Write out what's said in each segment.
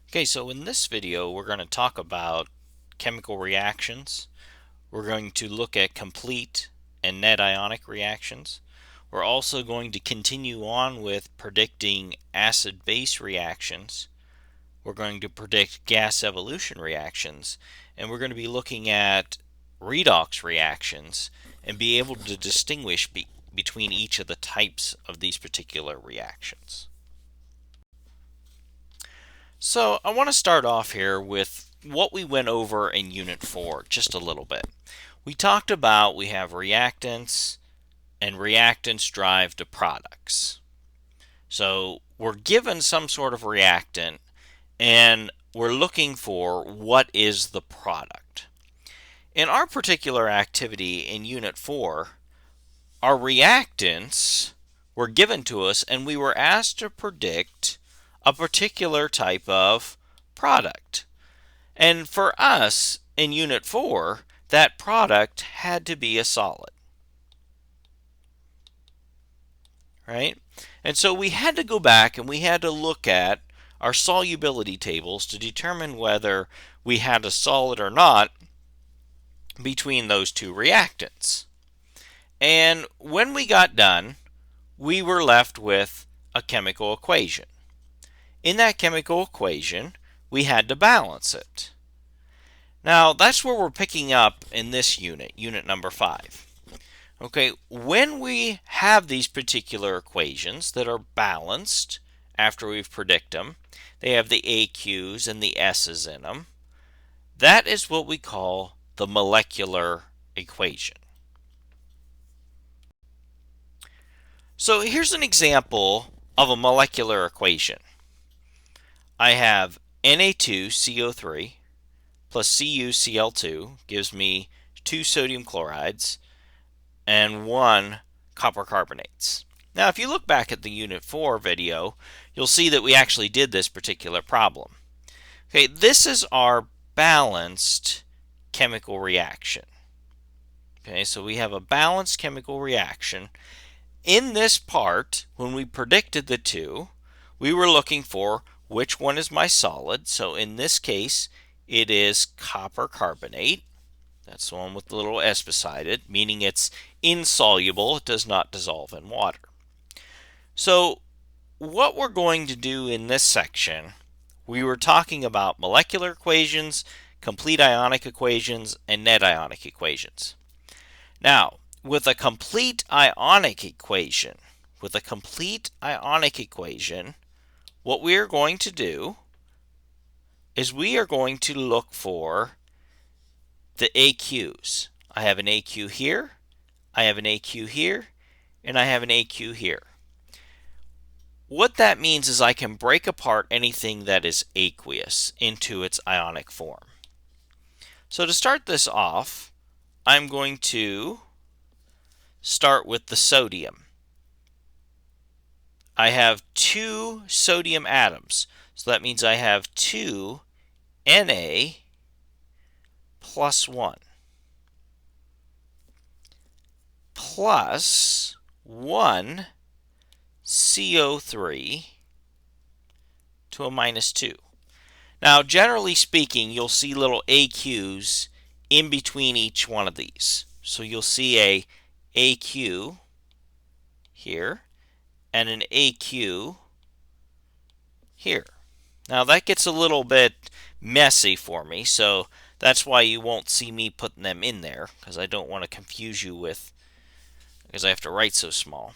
Okay, so in this video we're going to talk about chemical reactions. We're going to look at complete and net ionic reactions. We're also going to continue on with predicting acid-base reactions. We're going to predict gas evolution reactions, and we're going to be looking at redox reactions and be able to distinguish between each of the types of these particular reactions. So I want to start off here with what we went over in Unit 4 just a little bit. We talked about we have reactants, and reactants drive to products. So we're given some sort of reactant, and we're looking for what is the product. In our particular activity in Unit 4, our reactants were given to us, and we were asked to predict a particular type of product. And for us in Unit 4, that product had to be a solid. Right? And so we had to go back and we had to look at our solubility tables to determine whether we had a solid or not between those two reactants. And when we got done, we were left with a chemical equation. In that chemical equation, we had to balance it. Now, that's where we're picking up in this unit, unit number 5. Okay, when we have these particular equations that are balanced after we've predicted them, they have the AQs and the S's in them, that is what we call the molecular equation. So here's an example of a molecular equation. I have Na2CO3 plus CuCl2 gives me 2 sodium chlorides and 1 copper carbonates. Now, if you look back at the Unit 4 video, you'll see that we actually did this particular problem. Okay, this is our balanced chemical reaction. Okay, so we have a balanced chemical reaction. In this part, when we predicted the two, we were looking for which one is my solid. So in this case, it is copper carbonate. That's the one with the little S beside it, meaning it's insoluble. It does not dissolve in water. So what we're going to do in this section, we were talking about molecular equations, complete ionic equations, and net ionic equations. Now, with a complete ionic equation, what we are going to do is we are going to look for the AQs. I have an AQ here, I have an AQ here, and I have an AQ here. What that means is I can break apart anything that is aqueous into its ionic form. So to start this off, I'm going to start with the sodium. I have 2 sodium atoms, so that means I have 2 Na plus 1 plus 1 CO3 to a minus 2. Now, generally speaking, you'll see little AQs in between each one of these. So you'll see a AQ here and an AQ here. Now that gets a little bit messy for me, so that's why you won't see me putting them in there, because I don't want to confuse you with, because I have to write so small.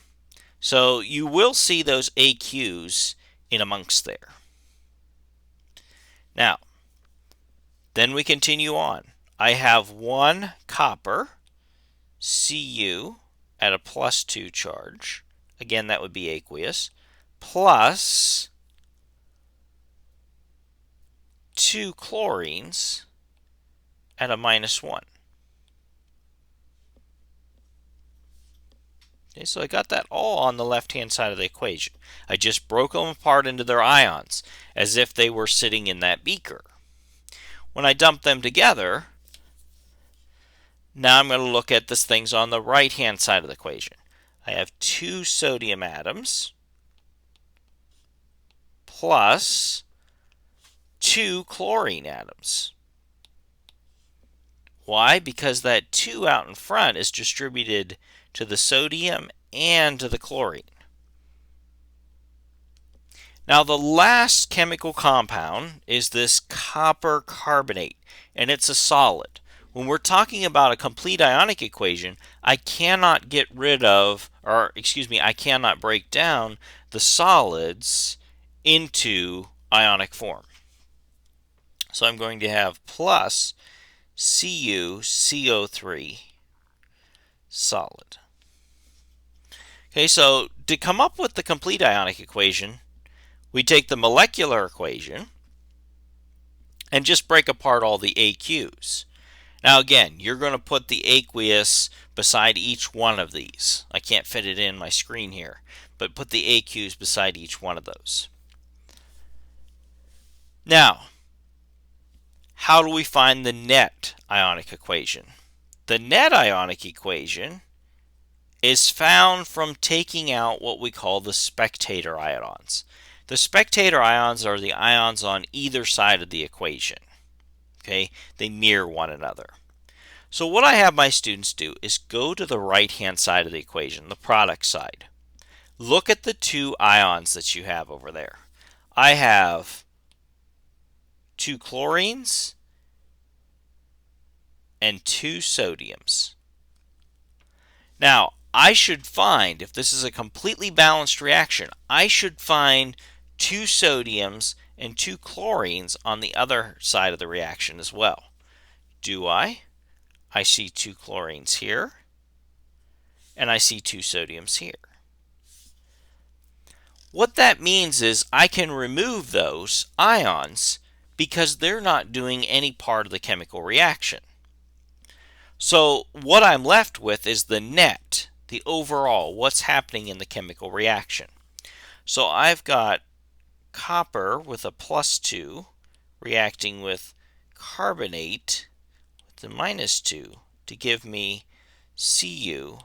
So you will see those AQs in amongst there. Now, then we continue on. I have 1 copper, Cu, at a plus 2 charge. Again, that would be aqueous. Plus 2 chlorines at a minus 1. Okay, so I got that all on the left-hand side of the equation. I just broke them apart into their ions as if they were sitting in that beaker. When I dump them together, now I'm going to look at these things on the right-hand side of the equation. I have 2 sodium atoms plus 2 chlorine atoms. Why? Because that 2 out in front is distributed to the sodium and to the chlorine. Now the last chemical compound is this copper carbonate, and it's a solid. When we're talking about a complete ionic equation, I cannot get rid of, or excuse me, I cannot break down the solids into ionic form. So I'm going to have plus CuCO3 solid. Okay, so to come up with the complete ionic equation, we take the molecular equation and just break apart all the AQs. Now again, you're going to put the aqueous beside each one of these. I can't fit it in my screen here, but put the AQs beside each one of those. Now, how do we find the net ionic equation? The net ionic equation is found from taking out what we call the spectator ions. The spectator ions are the ions on either side of the equation. Okay, they mirror one another. So what I have my students do is go to the right-hand side of the equation, the product side. Look at the 2 ions that you have over there. I have 2 chlorines and 2 sodiums. Now, I should find, if this is a completely balanced reaction, I should find 2 sodiums and 2 chlorines on the other side of the reaction as well. Do I? I see 2 chlorines here, and I see 2 sodiums here. What that means is I can remove those ions because they're not doing any part of the chemical reaction. So what I'm left with is the net, the overall, what's happening in the chemical reaction. So I've got copper with a +2 reacting with carbonate with the -2 to give me CuCO3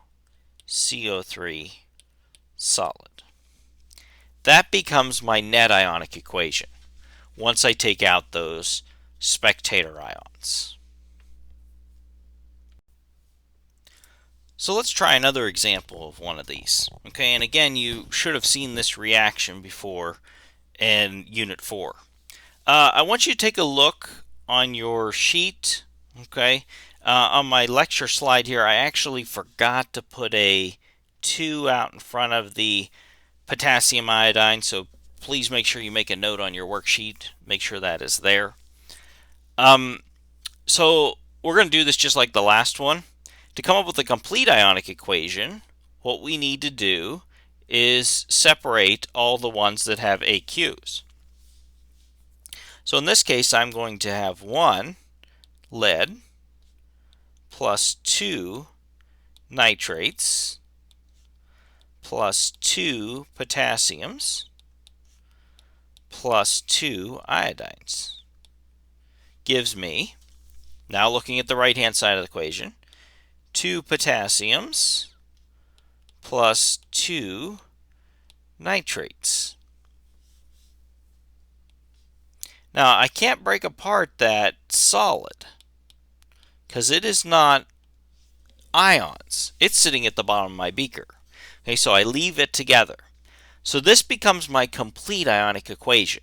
solid. That becomes my net ionic equation once I take out those spectator ions. So let's try another example of one of these. Okay, and again, you should have seen this reaction before in Unit 4. I want you to take a look on your sheet. Okay, on my lecture slide here, I actually forgot to put a 2 out in front of the potassium iodine, so please make sure you make a note on your worksheet. Make sure that is there. So we're going to do this just like the last one. To come up with a complete ionic equation, what we need to do is separate all the ones that have AQs. So in this case, I'm going to have 1 lead plus 2 nitrates plus 2 potassiums plus 2 iodines. Gives me, now looking at the right-hand side of the equation, 2 potassiums plus 2 nitrates. Now, I can't break apart that solid because it is not ions. It's sitting at the bottom of my beaker. Okay, so I leave it together. So this becomes my complete ionic equation.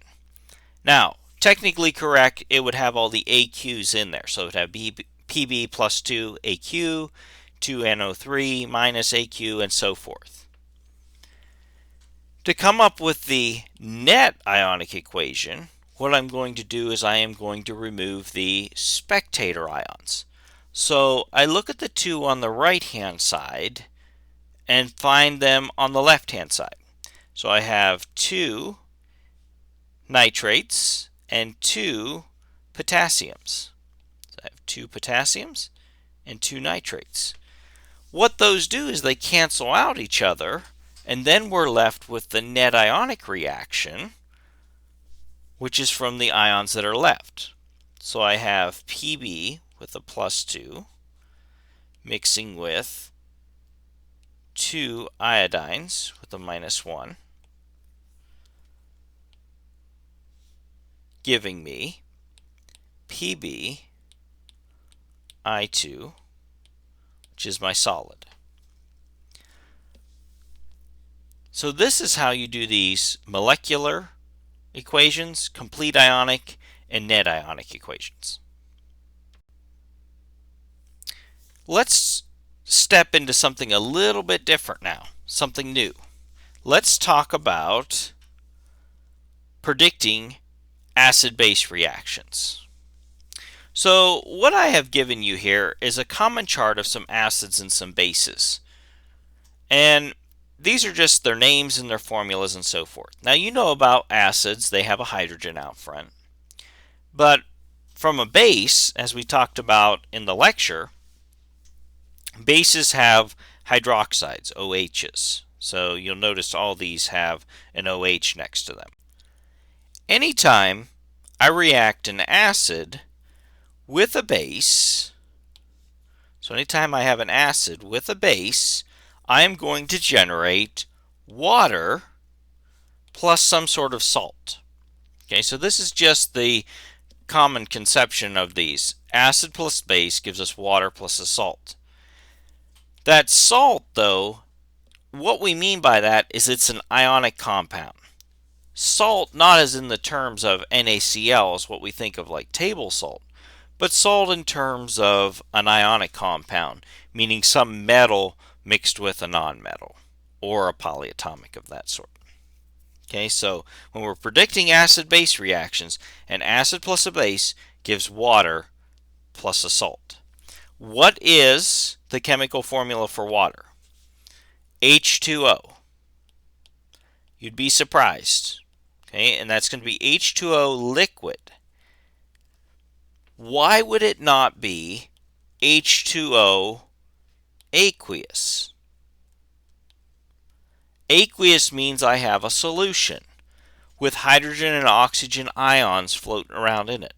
Now, technically correct, it would have all the AQs in there. So it would have Pb plus 2 AQ, 2NO3 minus AQ, and so forth. To come up with the net ionic equation, what I'm going to do is I am going to remove the spectator ions. So I look at the 2 on the right-hand side and find them on the left-hand side. So I have 2 nitrates and 2 potassiums. So I have 2 potassiums and 2 nitrates. What those do is they cancel out each other, and then we're left with the net ionic reaction, which is from the ions that are left. So I have Pb with a +2 mixing with 2 iodines with a -1, giving me PbI2, which is my solid. So this is how you do these molecular equations, complete ionic, and net ionic equations. Let's step into something a little bit different now, something new. Let's talk about predicting acid-base reactions. So what I have given you here is a common chart of some acids and some bases. And these are just their names and their formulas and so forth. Now you know about acids, they have a hydrogen out front. But from a base, as we talked about in the lecture, bases have hydroxides, OHs. So you'll notice all these have an OH next to them. Anytime I react an acid with a base, so anytime I have an acid with a base, I am going to generate water plus some sort of salt. Okay, so this is just the common conception of these. Acid plus base gives us water plus a salt. That salt, though, what we mean by that is it's an ionic compound. Salt, not as in the terms of NaCl, is what we think of like table salt, but salt in terms of an ionic compound, meaning some metal mixed with a nonmetal, or a polyatomic of that sort. Okay, so when we're predicting acid-base reactions, an acid plus a base gives water plus a salt. What is the chemical formula for water? H2O. You'd be surprised. Okay, and that's going to be H2O liquid. Why would it not be H2O aqueous? Aqueous means I have a solution with hydrogen and oxygen ions floating around in it.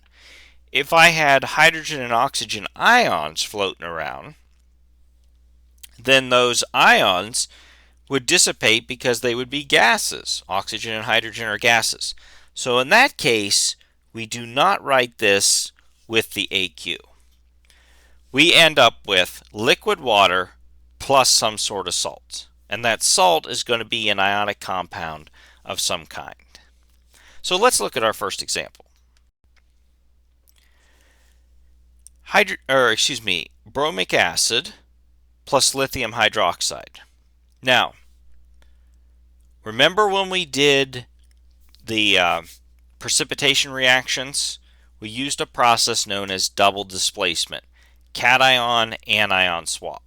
If I had hydrogen and oxygen ions floating around, then those ions would dissipate because they would be gases. Oxygen and hydrogen are gases. So in that case, we do not write this with the AQ. We end up with liquid water plus some sort of salt. And that salt is going to be an ionic compound of some kind. So let's look at our first example. Bromic acid plus lithium hydroxide. Now, remember when we did the precipitation reactions? We used a process known as double displacement, cation-anion swap.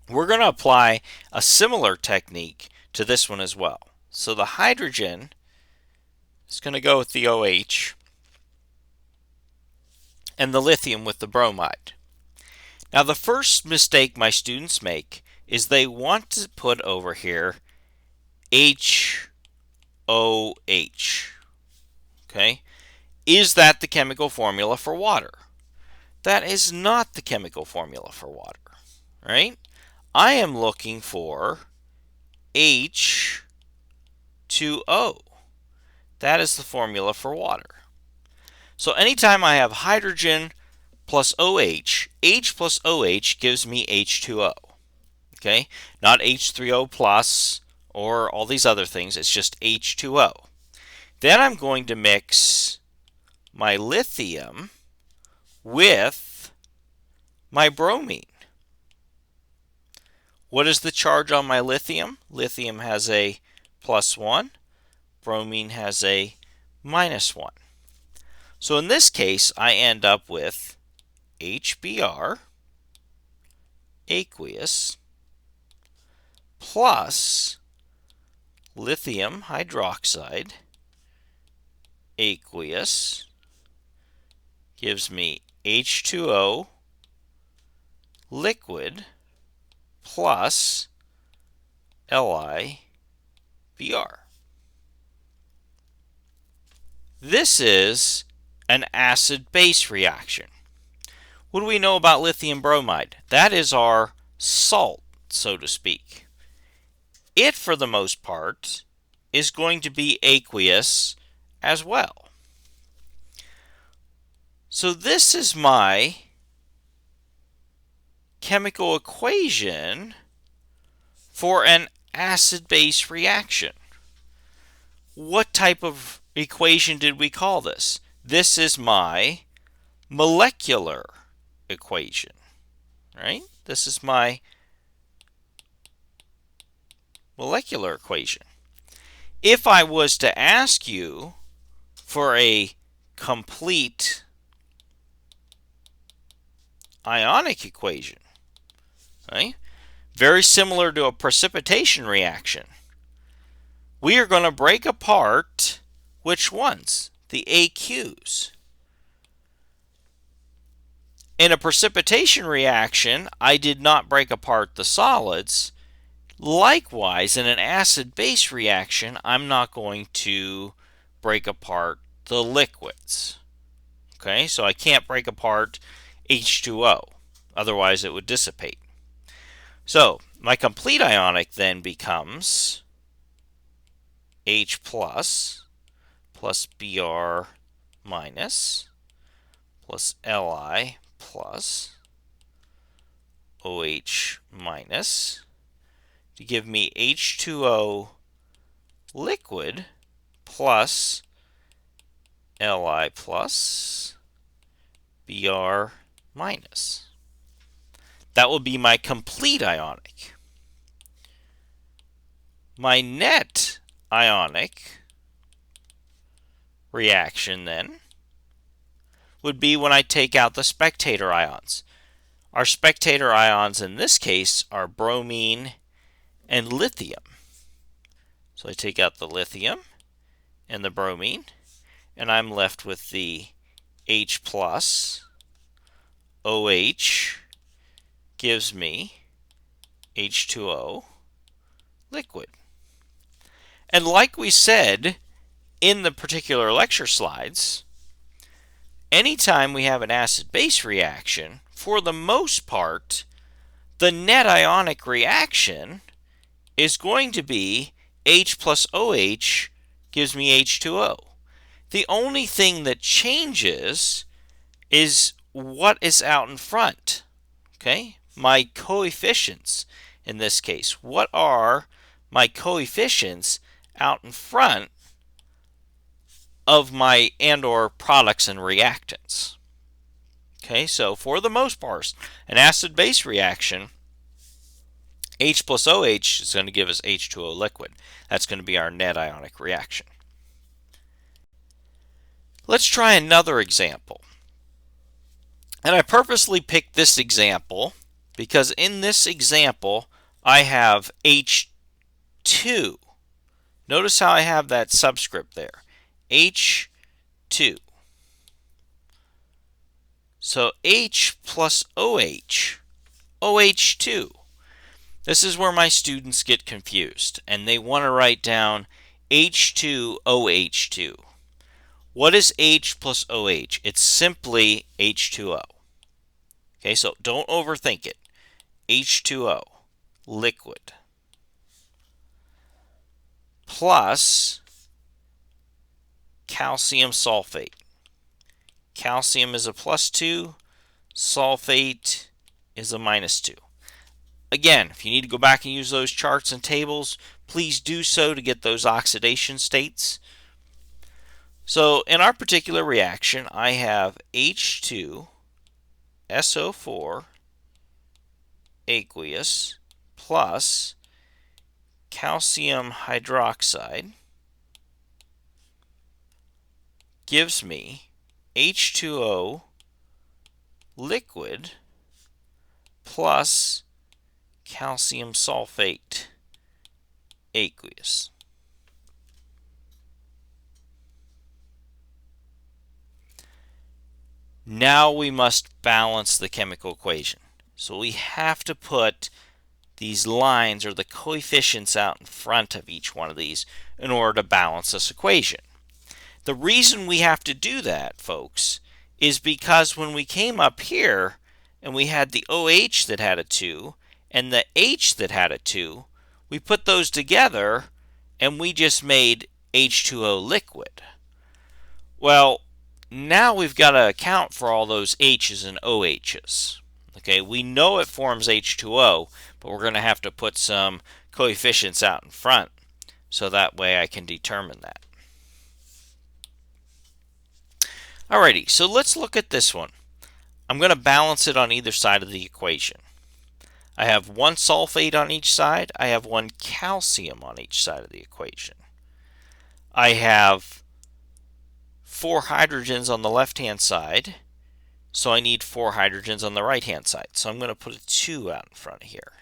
We're going to apply a similar technique to this one as well. So the hydrogen is going to go with the OH and the lithium with the bromide. Now the first mistake my students make is they want to put over here HOH. Okay? Is that the chemical formula for water? That is not the chemical formula for water, right? I am looking for H2O. That is the formula for water. So anytime I have hydrogen plus OH, H plus OH gives me H2O. Okay? Not H3O plus or all these other things. It's just H2O. Then I'm going to mix my lithium with my bromine. What is the charge on my lithium? Lithium has a +1. Bromine has a -1. So in this case, I end up with HBr aqueous plus lithium hydroxide aqueous gives me H2O liquid plus LiBr. This is an acid-base reaction. What do we know about lithium bromide? That is our salt, so to speak. It, for the most part, is going to be aqueous as well. So this is my chemical equation for an acid-base reaction. What type of equation did we call this? This is my molecular equation, right? This is my molecular equation. If I was to ask you for a complete ionic equation, right? Very similar to a precipitation reaction, we are going to break apart which ones? The AQs. In a precipitation reaction, I did not break apart the solids. Likewise, in an acid-base reaction, I'm not going to break apart the liquids. Okay, so I can't break apart H2O, otherwise it would dissipate. So my complete ionic then becomes H plus Br minus plus Li plus OH minus to give me H2O liquid plus Li plus Br minus. That will be my complete ionic. My net ionic reaction then would be when I take out the spectator ions. Our spectator ions in this case are bromine and lithium. So I take out the lithium and the bromine, and I'm left with the H plus OH gives me H2O liquid. And like we said in the particular lecture slides, anytime we have an acid-base reaction, for the most part, the net ionic reaction is going to be H plus OH gives me H2O. The only thing that changes is what is out in front. Okay? My coefficients in this case. What are my coefficients out in front of my and/or products and reactants? Okay, so for the most part, an acid-base reaction, H plus OH is going to give us H2O liquid. That's going to be our net ionic reaction. Let's try another example. And I purposely picked this example because in this example, I have H2. Notice how I have that subscript there. H2. So H plus OH, OH2. This is where my students get confused, and they want to write down H2OH2. What is H plus OH? It's simply H2O. Okay, so don't overthink it. H2O, liquid, plus calcium sulfate. Calcium is a +2, sulfate is a -2. Again, if you need to go back and use those charts and tables, please do so to get those oxidation states. So in our particular reaction, I have H2SO4 aqueous plus calcium hydroxide gives me H2O liquid plus calcium sulfate aqueous. Now we must balance the chemical equation. So we have to put these lines or the coefficients out in front of each one of these in order to balance this equation. The reason we have to do that, folks, is because when we came up here and we had the OH that had a 2 and the H that had a 2, we put those together and we just made H2O liquid. Well, now we've got to account for all those H's and OH's. Okay, we know it forms H2O, but we're going to have to put some coefficients out in front so that way I can determine that. Alrighty, so let's look at this one. I'm going to balance it on either side of the equation. I have one sulfate on each side. I have one calcium on each side of the equation. I have 4 hydrogens on the left-hand side, so I need 4 hydrogens on the right-hand side. So I'm going to put a 2 out in front of here.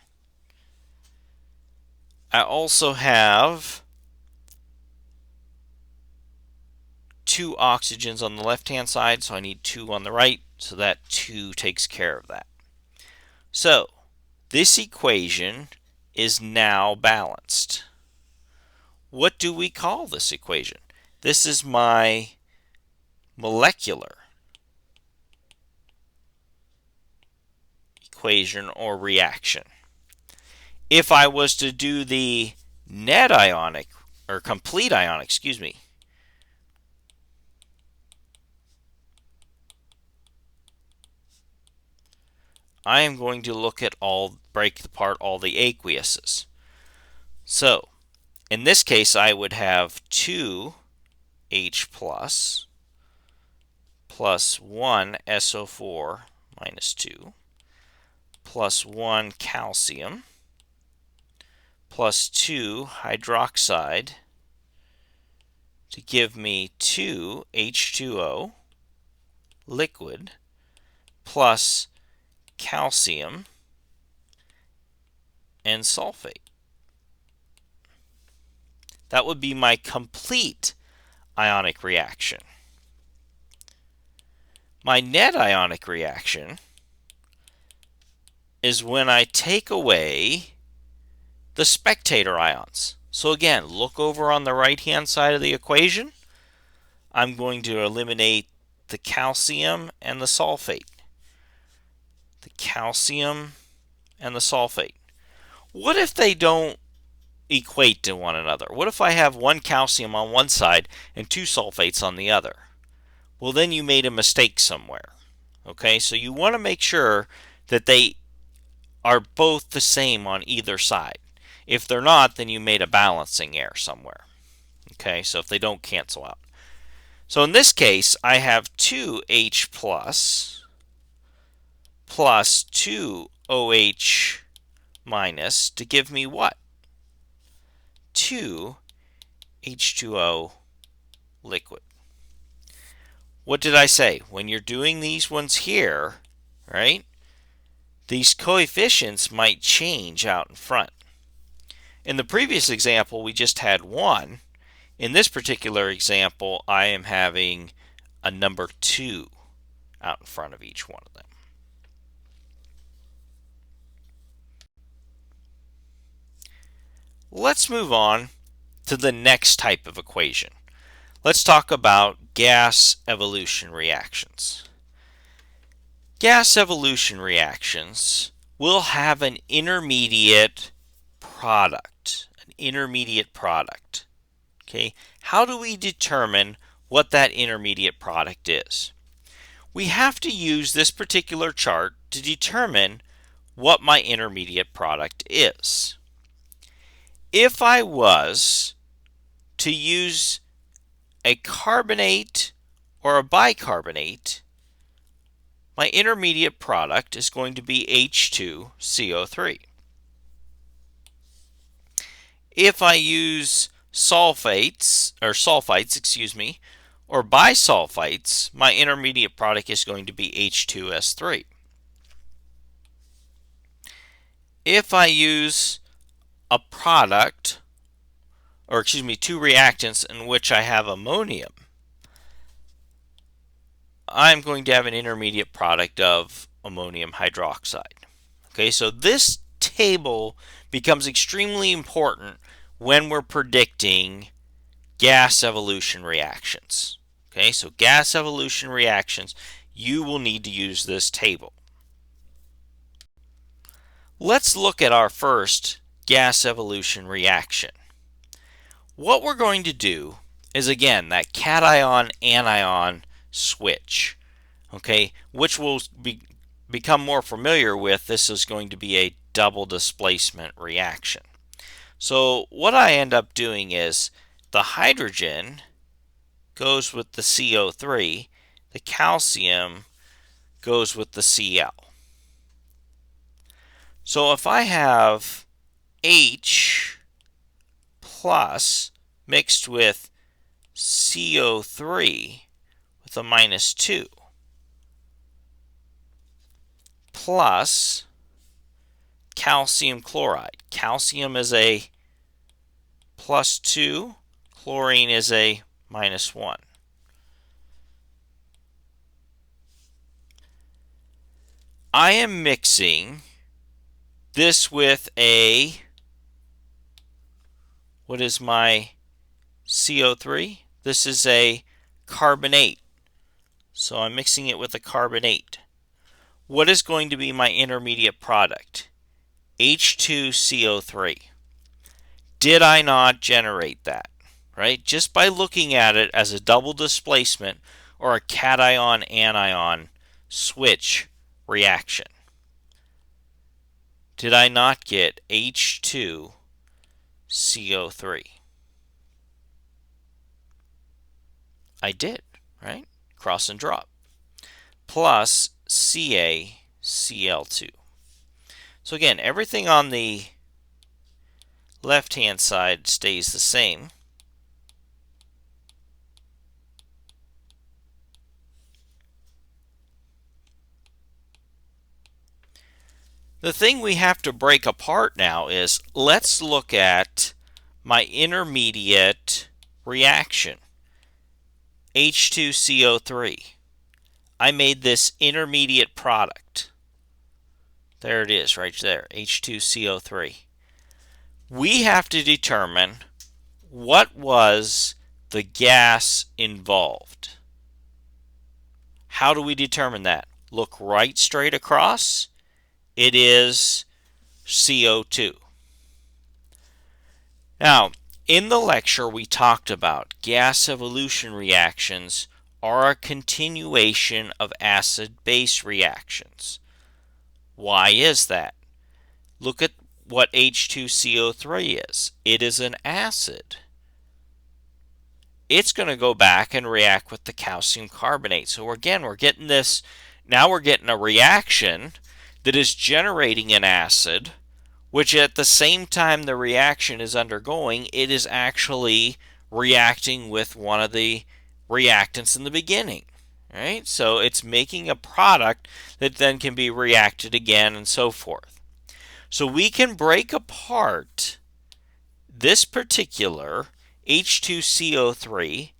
I also have 2 oxygens on the left-hand side, so I need 2 on the right, so that 2 takes care of that. So this equation is now balanced. What do we call this equation? This is my molecular equation or reaction. If I was to do the net ionic, or complete ionic, I am going to look at break apart all the aqueuses. So, in this case, I would have 2H plus 1 SO4 minus 2 plus 1 calcium plus 2 hydroxide to give me 2 H2O liquid plus calcium and sulfate. That would be my complete ionic reaction. My net ionic reaction is when I take away the spectator ions. So again, look over on the right-hand side of the equation. I'm going to eliminate the calcium and the sulfate. The calcium and the sulfate. What if they don't equate to one another? What if I have 1 calcium on one side and 2 sulfates on the other? Well, then you made a mistake somewhere. Okay, so you want to make sure that they are both the same on either side. If they're not, then you made a balancing error somewhere. Okay, so if they don't cancel out. So in this case, I have 2H plus 2OH minus to give me what? 2 H2O liquid. What did I say? When you're doing these ones here, right, these coefficients might change out in front. In the previous example, we just had 1. In this particular example, I am having a number 2 out in front of each one of them. Let's move on to the next type of equation. Let's talk about gas evolution reactions. Gas evolution reactions will have an intermediate product. Okay, how do we determine what that intermediate product is? We have to use this particular chart to determine what my intermediate product is. If I was to use a carbonate or a bicarbonate, my intermediate product is going to be H2CO3. If I use sulfites, or bisulfites, my intermediate product is going to be H2S3. If I use a product, or two reactants in which I have ammonium, I'm going to have an intermediate product of ammonium hydroxide. Okay, so this table becomes extremely important when we're predicting gas evolution reactions. Okay, so gas evolution reactions, you will need to use this table. Let's look at our first gas evolution reaction. What we're going to do is, again, that cation-anion switch. Okay, which we'll become more familiar with. This is going to be a double displacement reaction. So what I end up doing is the hydrogen goes with the CO3, the calcium goes with the Cl. So if I have H plus mixed with CO3 with a -2 plus calcium chloride. Calcium is a +2, chlorine is a -1. I am mixing this with a, what is my CO3? This is a carbonate. So I'm mixing it with a carbonate. What is going to be my intermediate product? H2CO3. Did I not generate that? Right? Just by looking at it as a double displacement or a cation-anion switch reaction. Did I not get H2CO3? I did, right? Cross and drop. Plus CaCl2. So again, everything on the left-hand side stays the same. The thing we have to break apart now is, let's look at my intermediate reaction, H2CO3. I made this intermediate product. There it is right there, H2CO3. We have to determine what was the gas involved. How do we determine that? Look right straight across. It is CO2. Now, in the lecture we talked about gas evolution reactions are a continuation of acid-base reactions. Why is that? Look at what H2CO3 is. It is an acid. It's going to go back and react with the calcium carbonate. So again, we're getting this, now we're getting a reaction that is generating an acid, which at the same time the reaction is undergoing, it is actually reacting with one of the reactants in the beginning. Right? So it's making a product that then can be reacted again and so forth. So we can break apart this particular H2CO3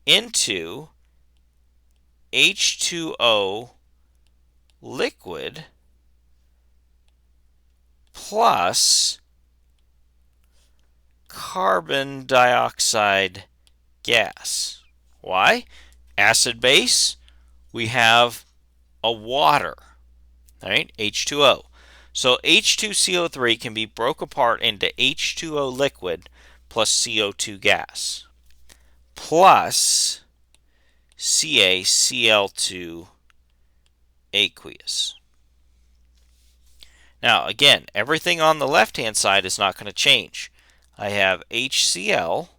into H2O liquid plus carbon dioxide gas. Why? Acid base, we have a water, right? H2O. So H2CO3 can be broke apart into H2O liquid plus CO2 gas plus CaCl2 aqueous. Now again, everything on the left-hand side is not going to change. I have HCl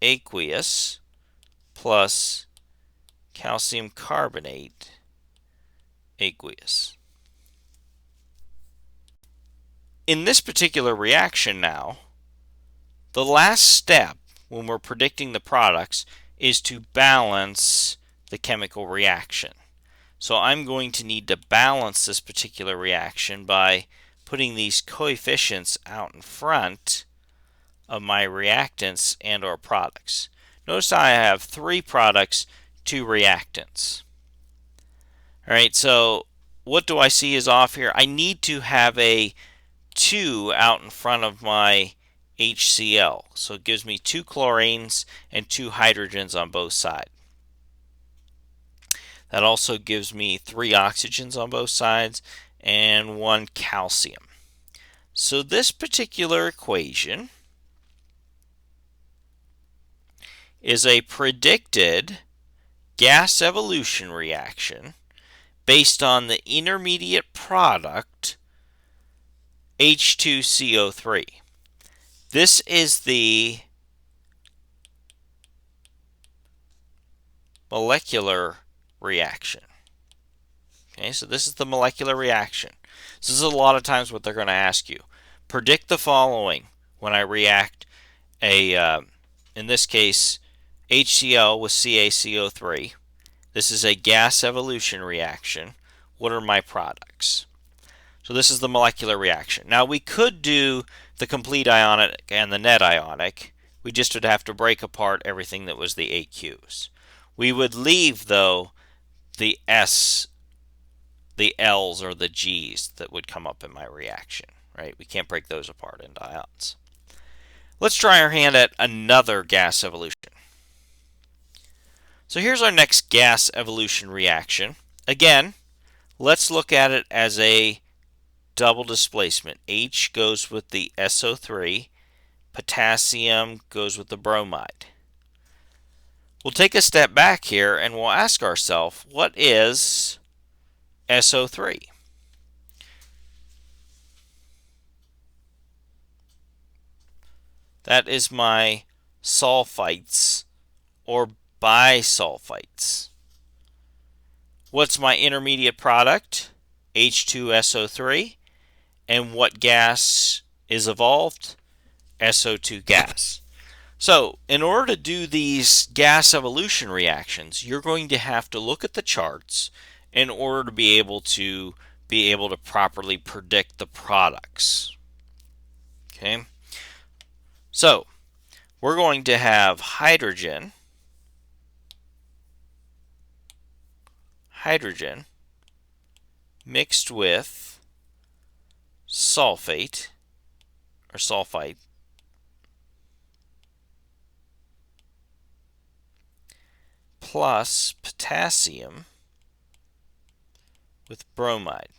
aqueous plus calcium carbonate aqueous. In this particular reaction now, the last step when we're predicting the products is to balance the chemical reaction. So I'm going to need to balance this particular reaction by putting these coefficients out in front of my reactants and or products. Notice I have 3 products, 2 reactants. Alright, so what do I see is off here? I need to have a 2 out in front of my HCl. So it gives me 2 chlorines and 2 hydrogens on both sides. That also gives me 3 oxygens on both sides and 1 calcium. So this particular equation is a predicted gas evolution reaction based on the intermediate product H2CO3. This is the molecular reaction. Okay, so this is the molecular reaction. This is a lot of times what they're going to ask you. Predict the following when I react in this case, HCl with CaCO3. This is a gas evolution reaction. What are my products? So this is the molecular reaction. Now we could do the complete ionic and the net ionic. We just would have to break apart everything that was the AQs. We would leave, though, the S, the L's, or the G's that would come up in my reaction. Right? We can't break those apart into ions. Let's try our hand at another gas evolution. So here's our next gas evolution reaction. Again, let's look at it as a double displacement. H goes with the SO3, potassium goes with the bromide. We'll take a step back here and we'll ask ourselves, what is SO3? That is my sulfites or bisulfites. What's my intermediate product? H2SO3. And what gas is evolved? SO2 gas. So, in order to do these gas evolution reactions, you're going to have to look at the charts in order to be able to properly predict the products. Okay? So, we're going to have hydrogen mixed with sulfate or sulfite plus potassium with bromide.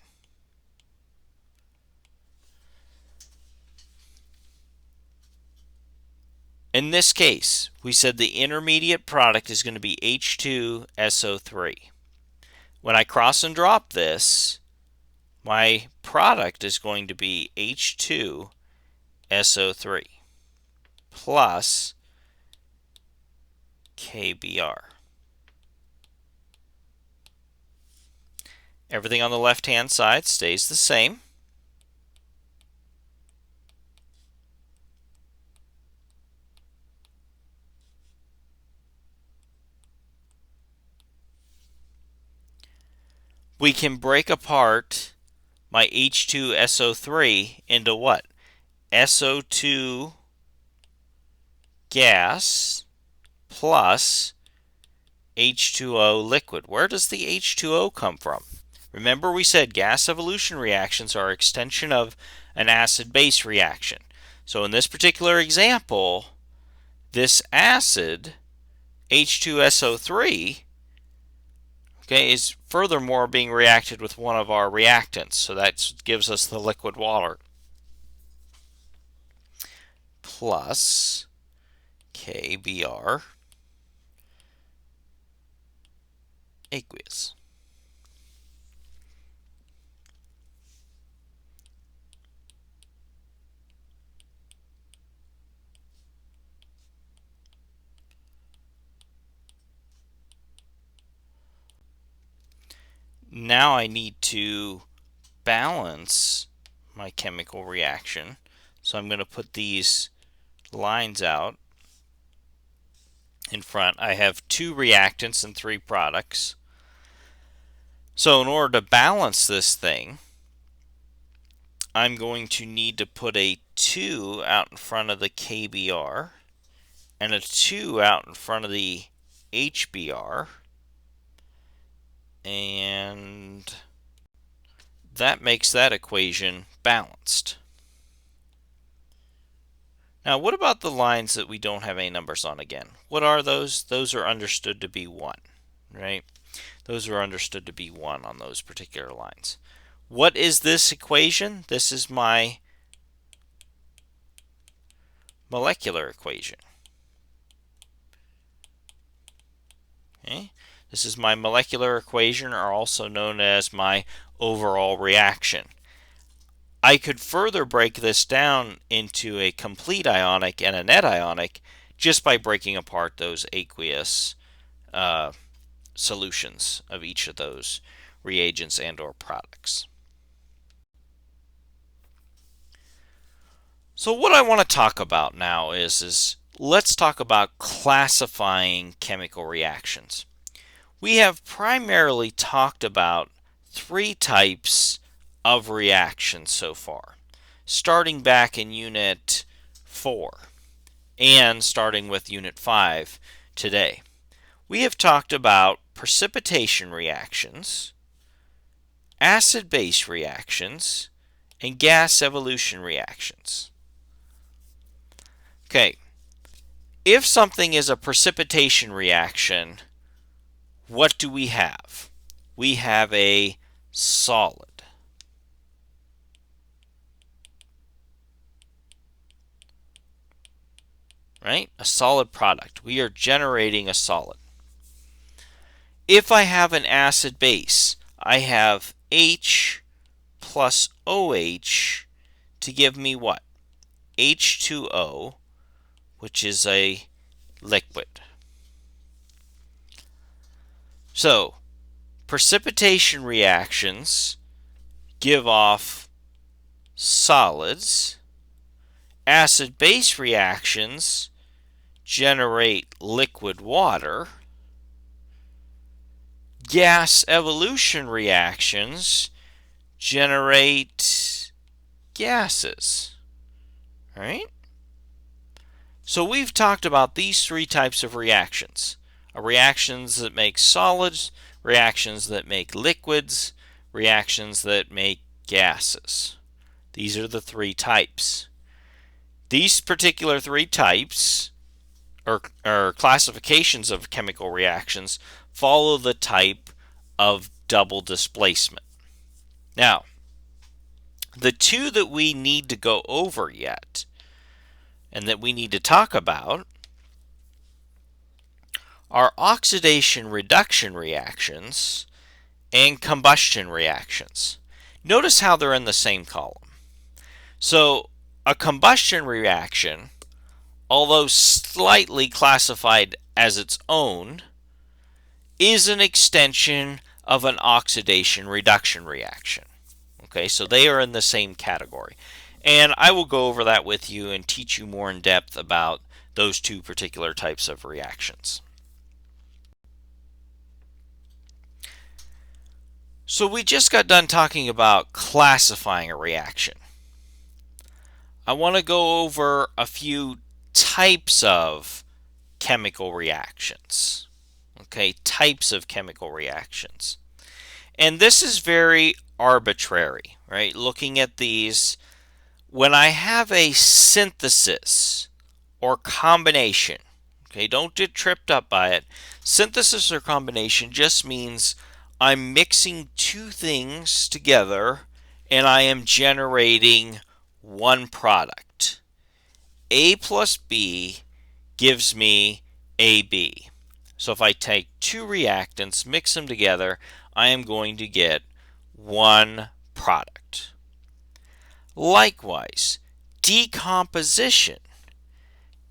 In this case, we said the intermediate product is going to be H2SO3. When I cross and drop this, my product is going to be H2SO3 plus KBr. Everything on the left-hand side stays the same. We can break apart my H2SO3 into what? SO2 gas plus H2O liquid. Where does the H2O come from? Remember, we said gas evolution reactions are an extension of an acid-base reaction. So in this particular example, this acid, H2SO3, okay, is furthermore being reacted with one of our reactants. So that gives us the liquid water plus KBr aqueous. Now I need to balance my chemical reaction. So I'm going to put these lines out in front. I have 2 reactants and 3 products. So in order to balance this thing, I'm going to need to put a 2 out in front of the KBr and a 2 out in front of the HBr. And that makes that equation balanced. Now, what about the lines that we don't have any numbers on again? What are those? Those are understood to be 1, right? Those are understood to be 1 on those particular lines. What is this equation? This is my molecular equation. Okay? This is my molecular equation, or also known as my overall reaction. I could further break this down into a complete ionic and a net ionic just by breaking apart those aqueous solutions of each of those reagents and or products. So what I want to talk about now is let's talk about classifying chemical reactions. We have primarily talked about three types of reactions so far, starting back in Unit 4 and starting with Unit 5 today. We have talked about precipitation reactions, acid-base reactions, and gas evolution reactions. Okay, if something is a precipitation reaction, what do we have? We have a solid. Right? A solid product. We are generating a solid. If I have an acid base, I have H plus OH to give me what? H2O, which is a liquid. So, precipitation reactions give off solids. Acid-base reactions generate liquid water. Gas evolution reactions generate gases. Right? So we've talked about these three types of reactions. Reactions that make solids, reactions that make liquids, reactions that make gases. These are the three types. These particular three types, or classifications of chemical reactions, follow the type of double displacement. Now, the two that we need to go over yet, and that we need to talk about, are oxidation reduction reactions and combustion reactions. Notice how they're in the same column. So, a combustion reaction, although slightly classified as its own, is an extension of an oxidation reduction reaction. Okay, so they are in the same category. And I will go over that with you and teach you more in depth about those two particular types of reactions. So we just got done talking about classifying a reaction. I want to go over a few types of chemical reactions. Okay, types of chemical reactions. And this is very arbitrary, right? Looking at these, when I have a synthesis or combination, okay, don't get tripped up by it. Synthesis or combination just means I'm mixing two things together and I am generating one product. A plus B gives me AB. So if I take two reactants, mix them together, I am going to get one product. Likewise, decomposition.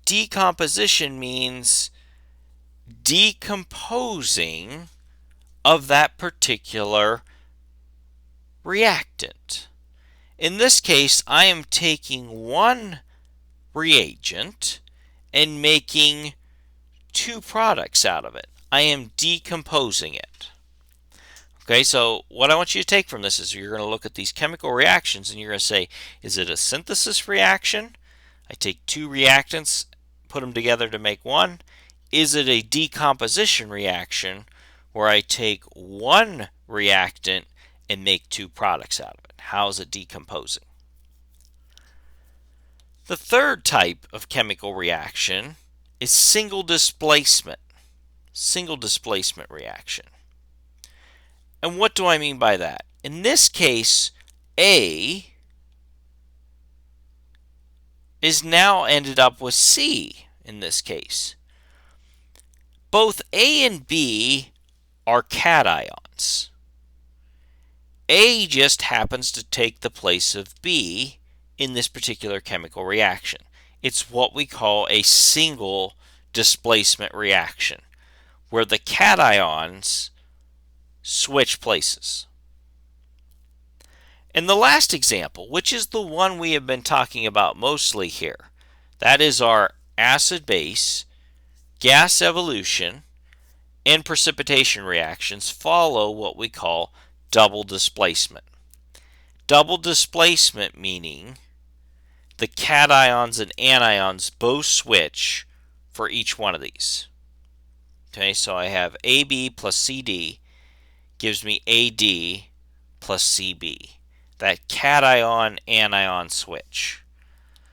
Decomposition means decomposing of that particular reactant. In this case, I am taking one reagent and making two products out of it. I am decomposing it. Okay, so what I want you to take from this is you're going to look at these chemical reactions and you're going to say, is it a synthesis reaction? I take two reactants, put them together to make one. Is it a decomposition reaction where I take one reactant and make two products out of it? How is it decomposing? The third type of chemical reaction is single displacement reaction. And what do I mean by that? In this case, A is now ended up with C in this case. both A and B are cations. A just happens to take the place of B in this particular chemical reaction. It's what we call a single displacement reaction, where the cations switch places. And the last example, which is the one we have been talking about mostly here, that is our acid-base, gas evolution, and precipitation reactions follow what we call double displacement. Double displacement meaning the cations and anions both switch for each one of these. Okay, so I have AB plus CD gives me AD plus CB. That cation-anion switch.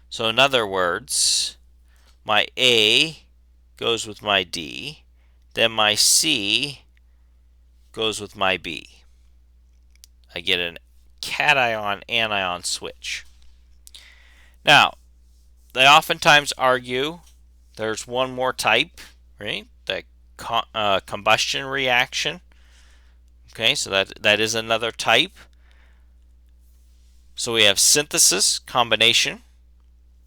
So in other words, my A goes with my D, then my C goes with my B. I get an cation-anion switch. Now, they oftentimes argue there's one more type, right? The combustion reaction. Okay, so that is another type. So we have synthesis, combination,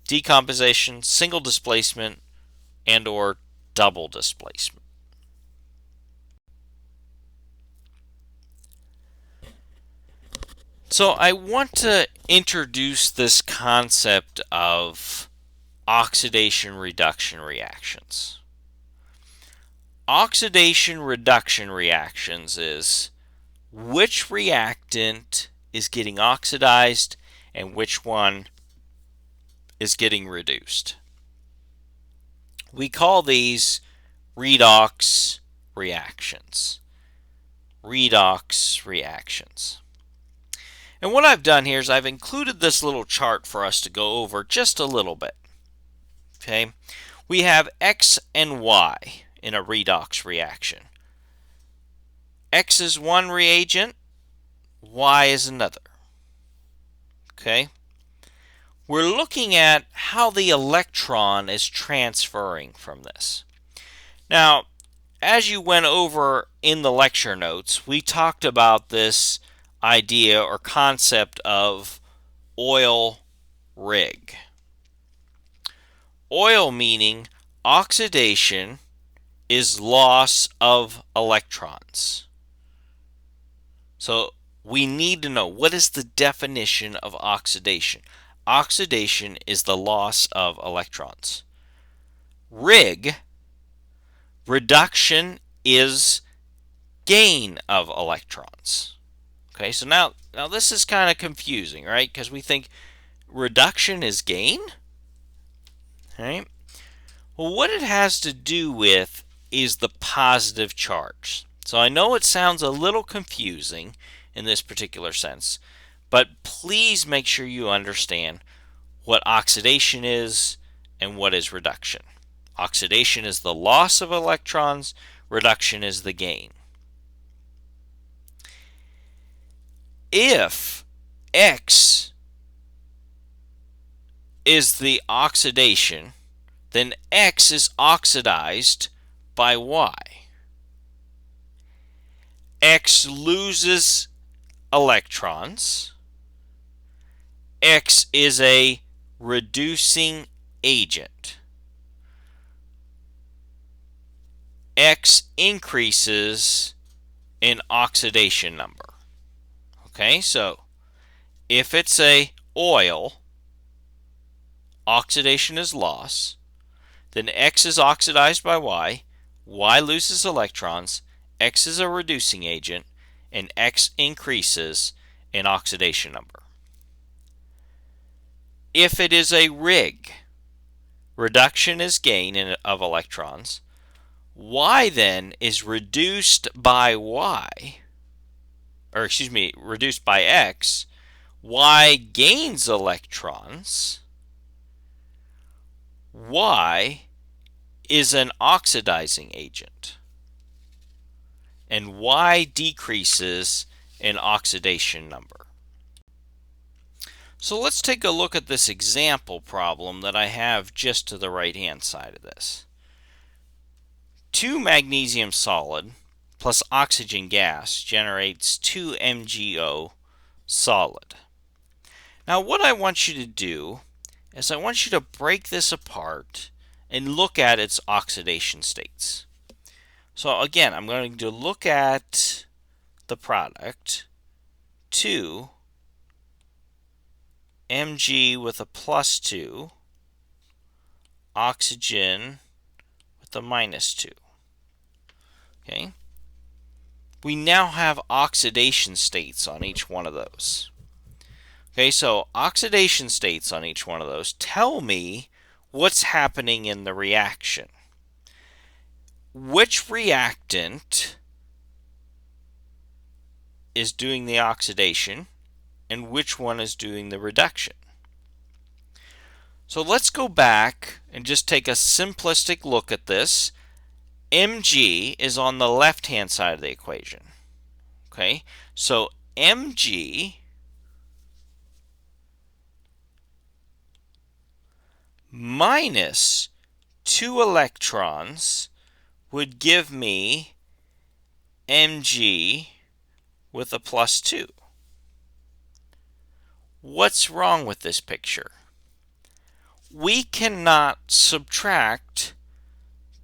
decomposition, single displacement, and or double displacement. So I want to introduce this concept of oxidation reduction reactions. Oxidation reduction reactions is which reactant is getting oxidized and which one is getting reduced. We call these redox reactions. Redox reactions. And what I've done here is I've included this little chart for us to go over just a little bit. Okay, we have X and Y in a redox reaction. X is one reagent, Y is another. Okay, we're looking at how the electron is transferring from this. Now, as you went over in the lecture notes, we talked about this idea or concept of oil rig. Oil meaning oxidation is loss of electrons. So we need to know, what is the definition of oxidation? Oxidation is the loss of electrons. Rig, reduction, is gain of electrons. Okay, so now this is kind of confusing, right? Because we think reduction is gain. Right? Well, what it has to do with is the positive charge. So I know it sounds a little confusing in this particular sense, but please make sure you understand what oxidation is and what is reduction. Oxidation is the loss of electrons, reduction is the gain. If X is the oxidation, then X is oxidized by Y. X loses electrons. X is a reducing agent. X increases in oxidation number. Okay, so if it's a oil, oxidation is loss, then X is oxidized by Y, Y loses electrons, X is a reducing agent, and X increases in oxidation number. If it is a rig, reduction is gain of electrons, Y then is reduced by Y, reduced by X, Y gains electrons, Y is an oxidizing agent, and Y decreases in oxidation number. So let's take a look at this example problem that I have just to the right hand side of this. 2 magnesium solid plus oxygen gas generates 2 MgO solid. Now what I want you to do is I want you to break this apart and look at its oxidation states. So again, I'm going to look at the product, 2 Mg with a +2, oxygen with a -2. Okay? We now have oxidation states on each one of those. Okay, so oxidation states on each one of those tell me what's happening in the reaction. Which reactant is doing the oxidation and which one is doing the reduction? So let's go back and just take a simplistic look at this. Mg is on the left-hand side of the equation. Okay, so Mg minus 2 electrons would give me Mg with a +2. What's wrong with this picture? We cannot subtract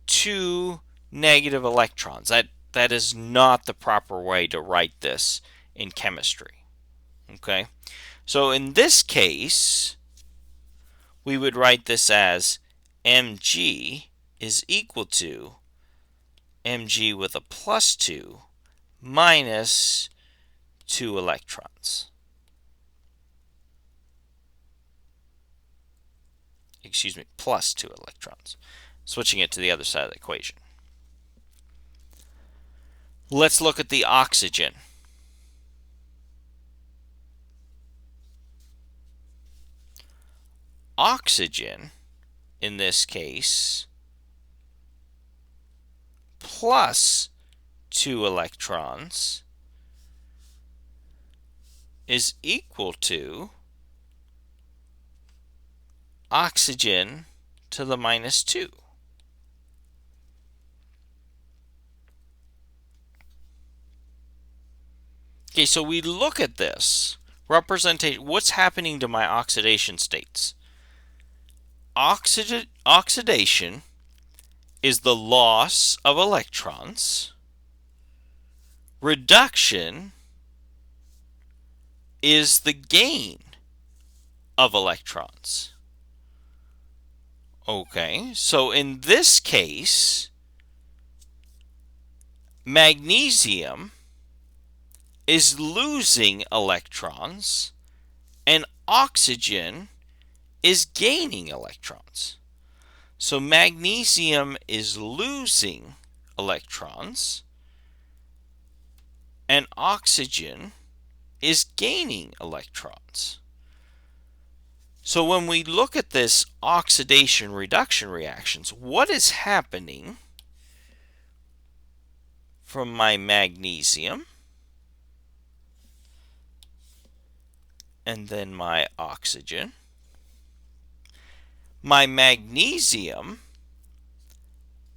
2 negative electrons. That is not the proper way to write this in chemistry. Okay? So in this case, we would write this as Mg is equal to Mg with a +2 minus 2 electrons. Excuse me, plus 2 electrons. Switching it to the other side of the equation. Let's look at the oxygen. Oxygen, in this case, plus 2 electrons is equal to oxygen to the -2. Okay, so we look at this representation. What's happening to my oxidation states? Oxidation is the loss of electrons. Reduction is the gain of electrons. Okay, so in this case, magnesium is losing electrons and oxygen is gaining electrons. So magnesium is losing electrons and oxygen is gaining electrons. So when we look at this oxidation reduction reactions, what is happening from my magnesium and then my oxygen? My magnesium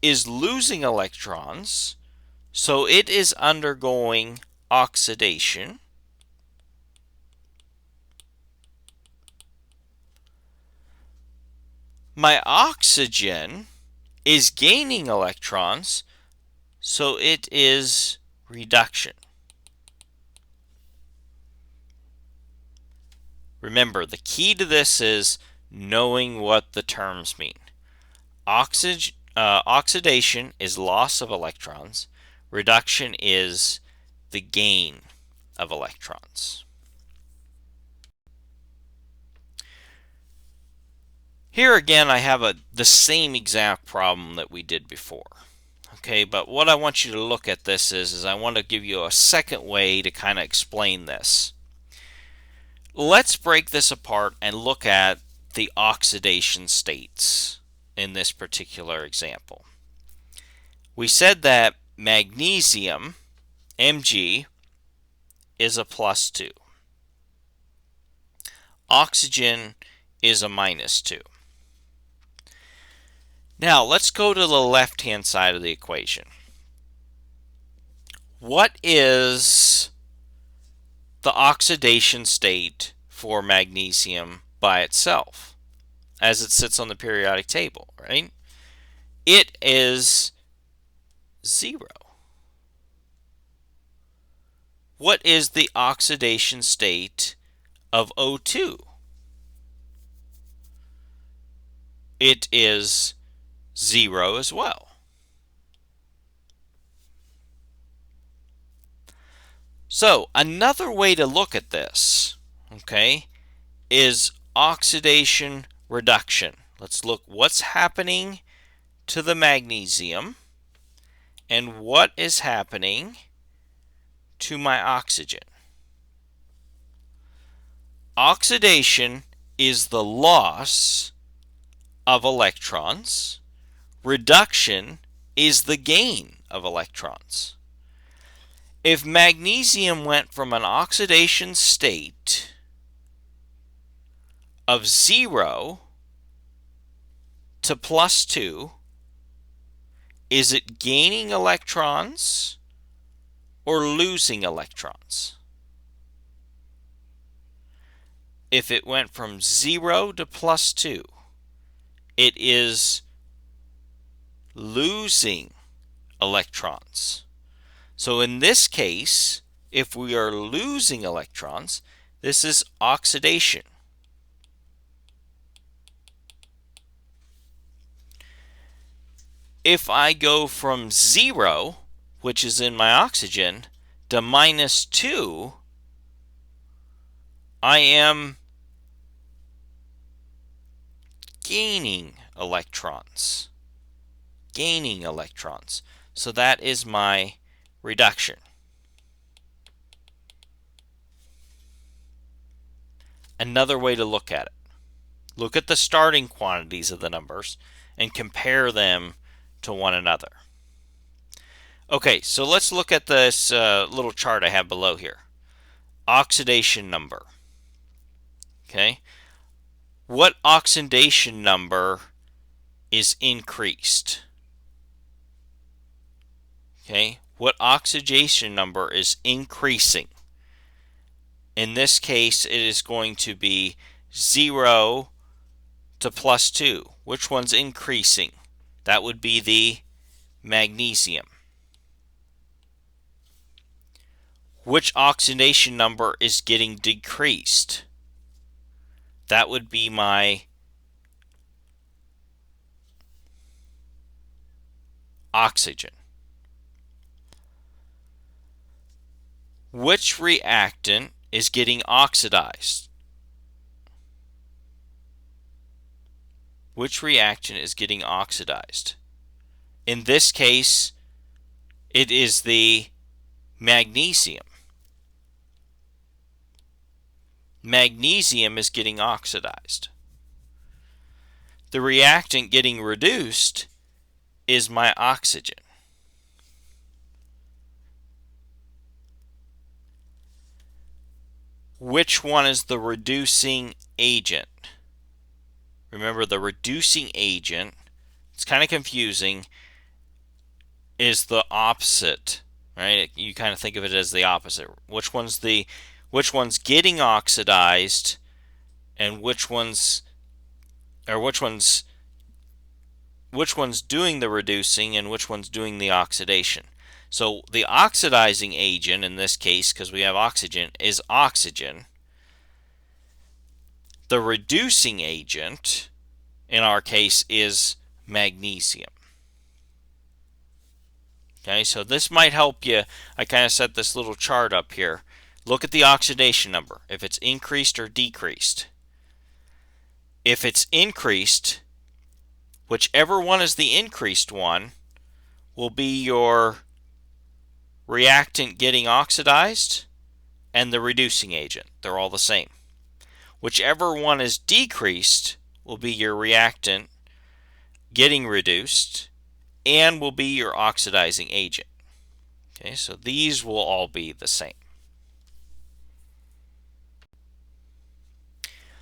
is losing electrons, so it is undergoing oxidation. My oxygen is gaining electrons, so it is reduction. Remember, the key to this is knowing what the terms mean. Oxidation is loss of electrons. Reduction is the gain of electrons. Here again, I have the same exact problem that we did before. Okay, but what I want you to look at this is I want to give you a second way to kind of explain this. Let's break this apart and look at the oxidation states in this particular example. We said that magnesium, Mg, is a +2. Oxygen is a -2. Now let's go to the left-hand side of the equation. What is the oxidation state for magnesium by itself as it sits on the periodic table, right? It is 0. What is the oxidation state of O2? It is 0 as well. So another way to look at this, okay, is oxidation reduction. Let's look what's happening to the magnesium and what is happening to my oxygen. Oxidation is the loss of electrons. Reduction is the gain of electrons. If magnesium went from an oxidation state of 0 to +2, is it gaining electrons or losing electrons? If it went from 0 to +2, it is losing electrons. So in this case, if we are losing electrons, this is oxidation. If I go from 0, which is in my oxygen, to -2, I am gaining electrons. So that is my reduction. Another way to look at it. Look at the starting quantities of the numbers and compare them to one another. Okay, so let's look at this little chart I have below here. Oxidation number. Okay. What oxidation number is increased? Okay. What oxidation number is increasing? In this case, it is going to be 0 to +2. Which one's increasing? That would be the magnesium. Which oxidation number is getting decreased? That would be my oxygen. Which reactant is getting oxidized? Which reaction is getting oxidized? In this case, it is the magnesium. Magnesium is getting oxidized. The reactant getting reduced is my oxygen. Which one is the reducing agent? Remember, the reducing agent, it's kind of confusing, is the opposite, right? You kind of think of it as the opposite. Which one's getting oxidized, and which one's doing the reducing, and which one's doing the oxidation. So the oxidizing agent in this case, because we have oxygen, is oxygen. The reducing agent in our case is magnesium. Okay, so this might help you. I kind of set this little chart up here. Look at the oxidation number, if it's increased or decreased. If it's increased, whichever one is the increased one will be your reactant getting oxidized and the reducing agent. They're all the same. Whichever one is decreased will be your reactant getting reduced and will be your oxidizing agent. Okay, so these will all be the same.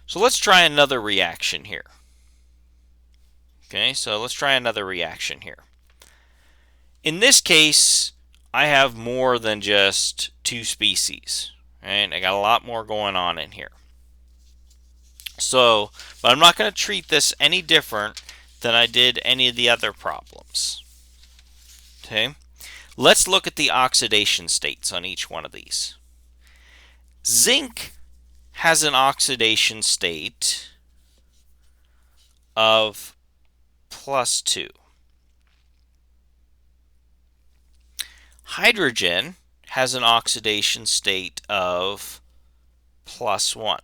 So let's try another reaction here. Okay, so let's try another reaction here. In this case, I have more than just two species. Right? I got a lot more going on in here. So, but I'm not going to treat this any different than I did any of the other problems. Okay, let's look at the oxidation states on each one of these. Zinc has an oxidation state of +2. Hydrogen has an oxidation state of +1.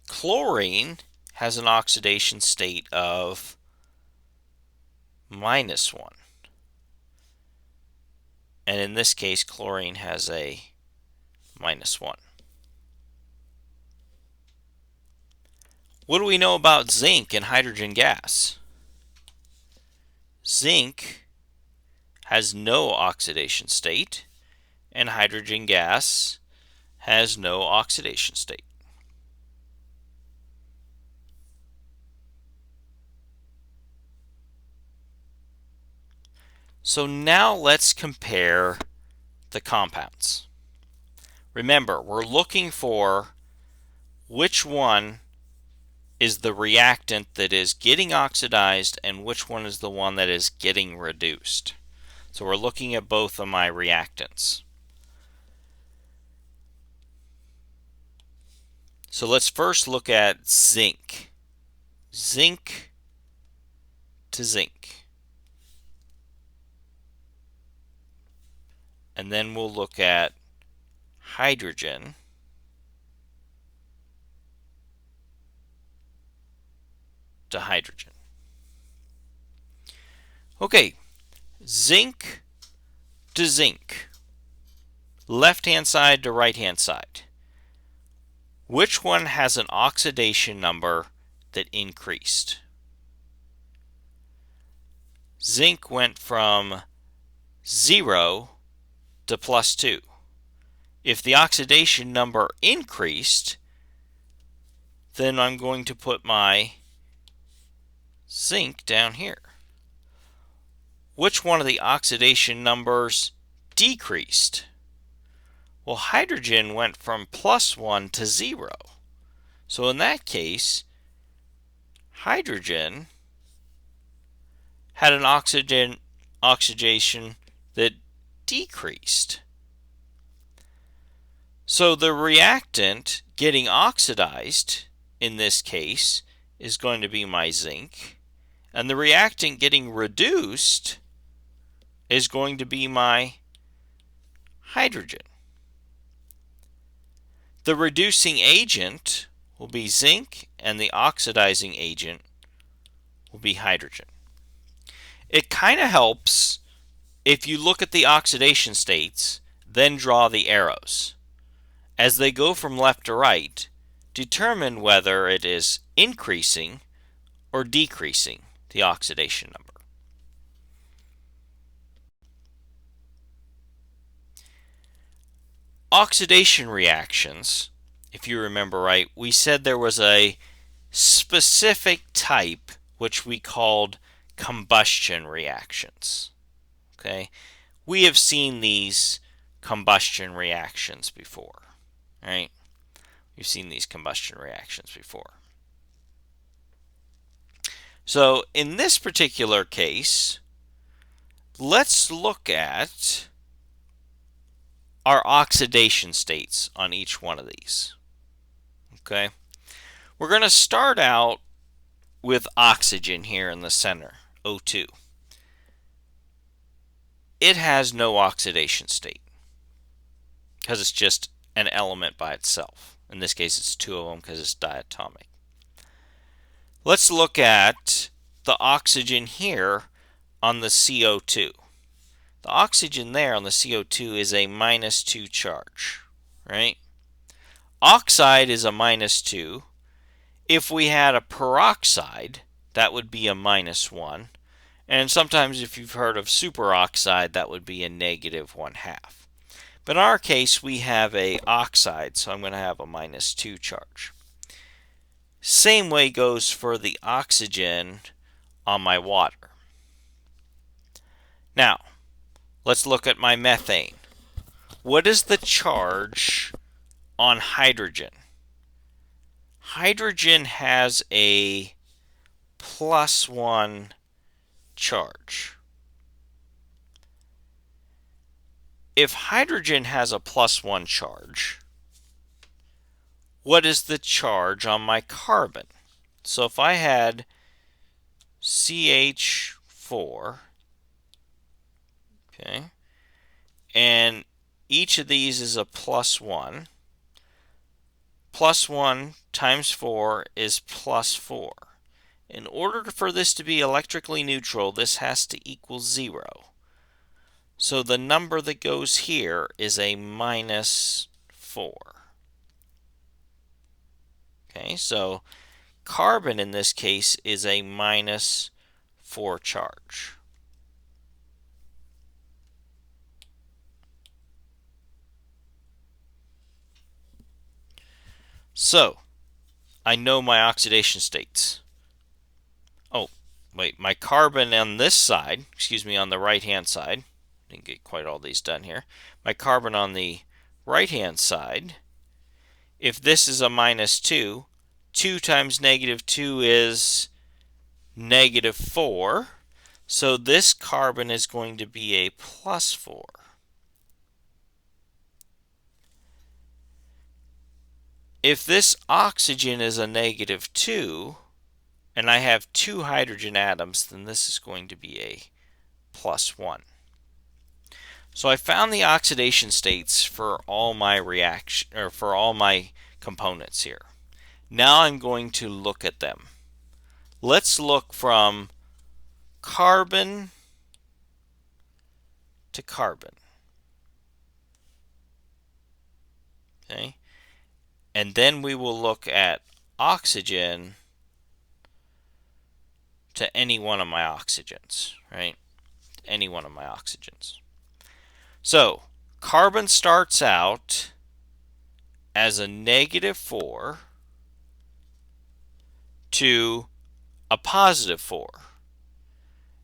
Chlorine has an oxidation state of -1. And in this case, chlorine has a -1. What do we know about zinc and hydrogen gas? Zinc has no oxidation state, and hydrogen gas has no oxidation state. So now let's compare the compounds. Remember, we're looking for which one is the reactant that is getting oxidized and which one is the one that is getting reduced. So we're looking at both of my reactants. So let's first look at zinc. Zinc to zinc. And then we'll look at hydrogen to hydrogen. Okay, zinc to zinc. Left-hand side to right-hand side. Which one has an oxidation number that increased? Zinc went from 0 to +2. If the oxidation number increased, then I'm going to put my zinc down here. Which one of the oxidation numbers decreased? Well, hydrogen went from +1 to 0. So in that case, hydrogen had an oxidation that decreased. So the reactant getting oxidized in this case is going to be my zinc, and the reactant getting reduced is going to be my hydrogen. The reducing agent will be zinc, and the oxidizing agent will be hydrogen. It kind of helps if you look at the oxidation states, then draw the arrows. As they go from left to right, determine whether it is increasing or decreasing the oxidation number. Oxidation reactions, if you remember right, we said there was a specific type which we called combustion reactions. Okay, we have seen these combustion reactions before, right? We've seen these combustion reactions before. So in this particular case, let's look at our oxidation states on each one of these. Okay, we're going to start out with oxygen here in the center, O2. It has no oxidation state because it's just an element by itself. In this case, it's two of them because it's diatomic. Let's look at the oxygen here on the CO2. The oxygen there on the CO2 is a -2 charge, right? Oxide is a -2. If we had a peroxide, that would be a -1. And sometimes if you've heard of superoxide, that would be a -1/2. But in our case, we have a oxide, so I'm going to have a -2 charge. Same way goes for the oxygen on my water. Now, let's look at my methane. What is the charge on hydrogen? Hydrogen has a +1 charge. If hydrogen has a +1 charge, what is the charge on my carbon? So if I had CH4, okay, and each of these is a +1, +1 times 4 is +4. In order for this to be electrically neutral, this has to equal 0. So the number that goes here is a -4. Okay, so carbon in this case is a -4 charge. So I know my oxidation states. Oh, wait, my carbon on this side, on the right-hand side, didn't get quite all these done here. My carbon on the right-hand side, if this is a -2, 2 times -2 is -4. So this carbon is going to be a +4. If this oxygen is a -2, and I have 2 hydrogen atoms, then this is going to be a +1. So I found the oxidation states for all my for all my components here. Now I'm going to look at them. Let's look from carbon to carbon. Okay? And then we will look at oxygen to any one of my oxygens, right? Any one of my oxygens. So, carbon starts out as a -4 to a +4.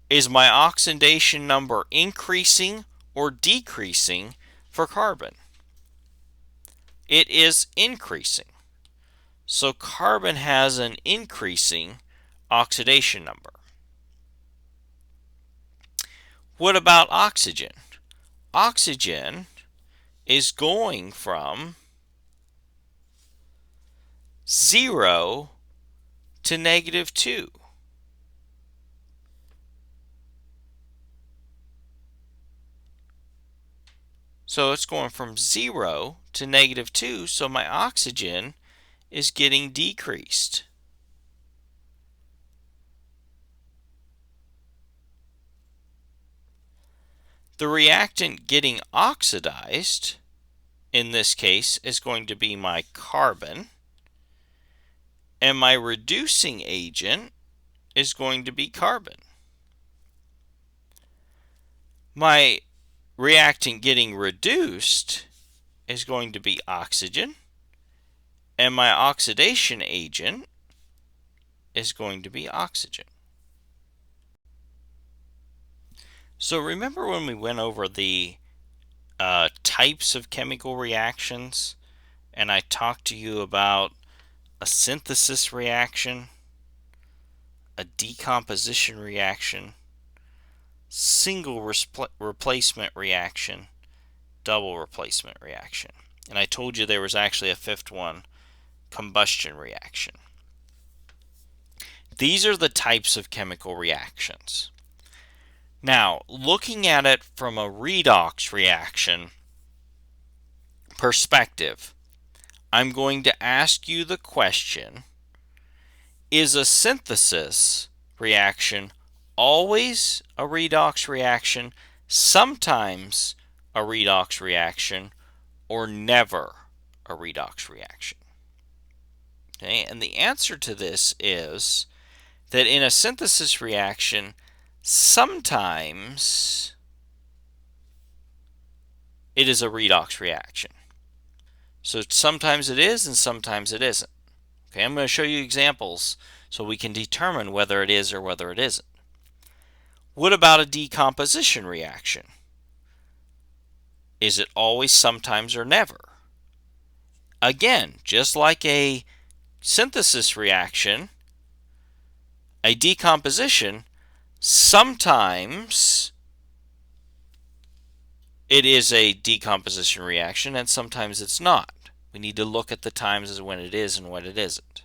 Is my oxidation number increasing or decreasing for carbon? It is increasing. So carbon has an increasing oxidation number. What about oxygen? Oxygen is going from 0 to -2. So it's going from 0 to -2, so my oxygen is getting decreased. The reactant getting oxidized, in this case, is going to be my carbon, and my reducing agent is going to be carbon. My reactant getting reduced is going to be oxygen, and my oxidation agent is going to be oxygen. So remember when we went over the types of chemical reactions, and I talked to you about a synthesis reaction, a decomposition reaction, single replacement reaction, double replacement reaction. And I told you there was actually a fifth one, combustion reaction. These are the types of chemical reactions. Now, looking at it from a redox reaction perspective, I'm going to ask you the question, is a synthesis reaction always a redox reaction, sometimes a redox reaction, or never a redox reaction? Okay, and the answer to this is that in a synthesis reaction, sometimes it is a redox reaction. So sometimes it is and sometimes it isn't. Okay, I'm going to show you examples so we can determine whether it is or whether it isn't. What about a decomposition reaction? Is it always, sometimes, or never? Again, just like a synthesis reaction, a decomposition, sometimes it is a decomposition reaction and sometimes it's not. We need to look at the times as when it is and when it isn't.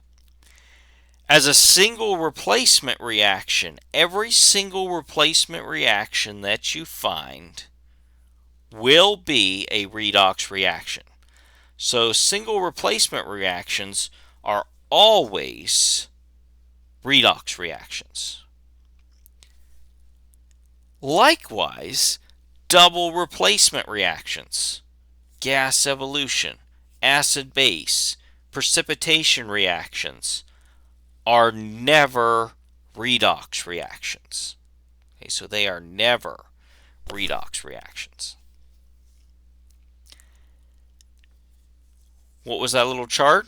As a single replacement reaction, every single replacement reaction that you find will be a redox reaction. So single replacement reactions are always redox reactions. Likewise, double replacement reactions, gas evolution, acid-base, precipitation reactions are never redox reactions. Okay, so they are never redox reactions. What was that little chart?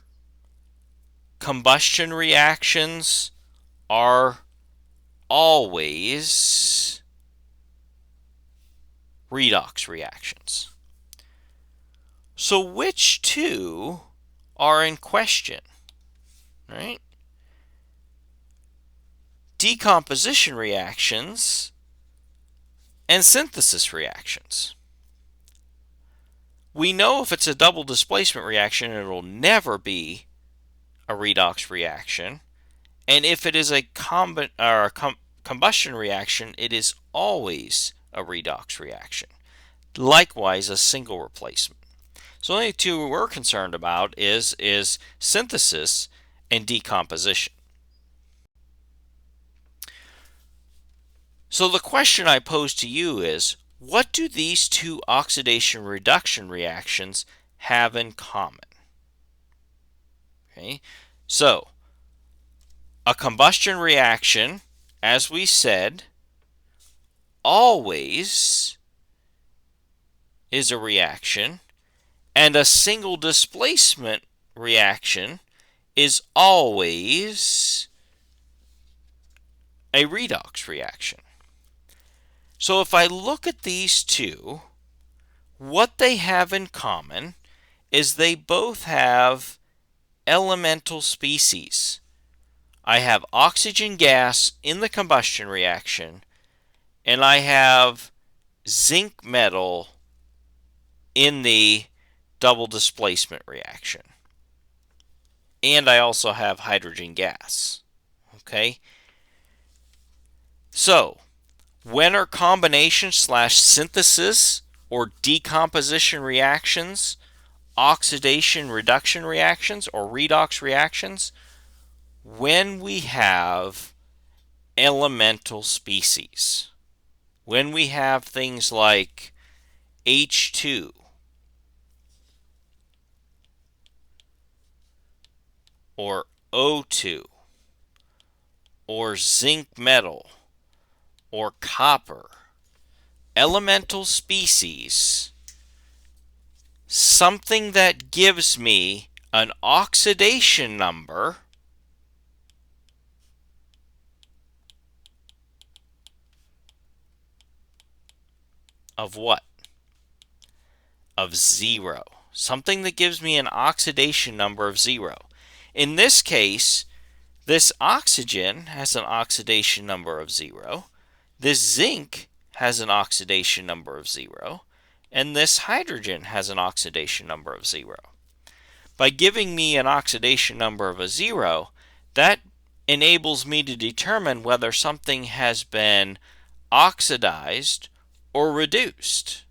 Combustion reactions are always redox reactions. So which two are in question? Right? Decomposition reactions and synthesis reactions. We know if it's a double displacement reaction, it will never be a redox reaction. And if it is a combustion reaction, it is always a redox reaction. Likewise, a single replacement. So the only two we're concerned about is synthesis and decomposition. So the question I pose to you is, what do these two oxidation-reduction reactions have in common? Okay, so a combustion reaction, as we said, always is a reaction, and a single displacement reaction is always a redox reaction. So if I look at these two, what they have in common is they both have elemental species. I have oxygen gas in the combustion reaction, and I have zinc metal in the double displacement reaction. And I also have hydrogen gas. Okay? So, when are combination/synthesis or decomposition reactions oxidation-reduction reactions or redox reactions? When we have elemental species. When we have things like H2 or O2 or zinc metal or copper. Elemental species, something that gives me an oxidation number of what? Of 0. Something that gives me an oxidation number of 0. In this case, this oxygen has an oxidation number of 0. This zinc has an oxidation number of 0. And this hydrogen has an oxidation number of 0. By giving me an oxidation number of a 0, that enables me to determine whether something has been oxidized or reduced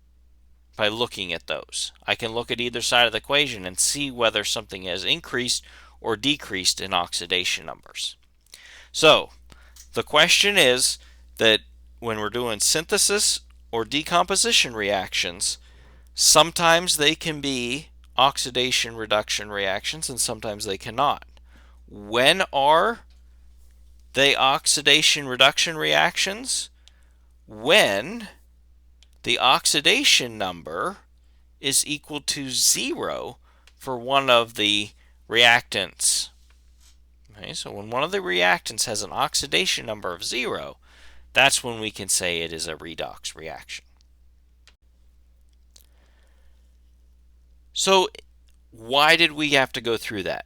by looking at those. I can look at either side of the equation and see whether something has increased or decreased in oxidation numbers. So, the question is that when we're doing synthesis or decomposition reactions, sometimes they can be oxidation reduction reactions and sometimes they cannot. When are they oxidation reduction reactions? When the oxidation number is equal to 0 for one of the reactants Okay, so when one of the reactants has an oxidation number of 0, that's when we can say it is a redox reaction. So why did we have to go through that?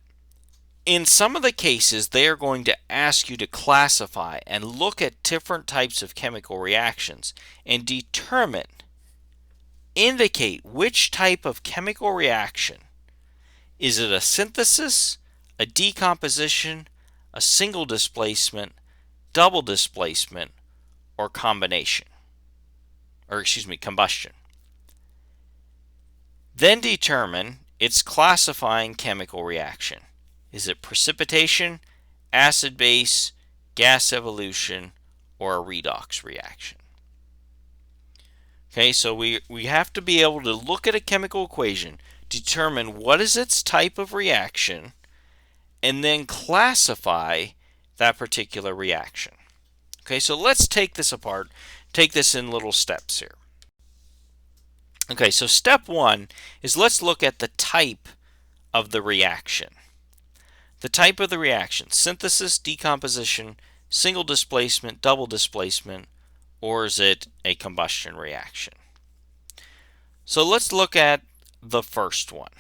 In some of the cases, they are going to ask you to classify and look at different types of chemical reactions and indicate which type of chemical reaction. Is it a synthesis, a decomposition, a single displacement, double displacement, or combination? Combustion. Then determine its classifying chemical reaction. Is it precipitation, acid base, gas evolution, or a redox reaction? Okay, so we have to be able to look at a chemical equation, determine what is its type of reaction, and then classify that particular reaction. Okay, so let's take this apart, take this in little steps here. Okay, so step 1 is let's look at the type of the reaction. The type of the reaction: synthesis, decomposition, single displacement, double displacement, or is it a combustion reaction? So let's look at the first one.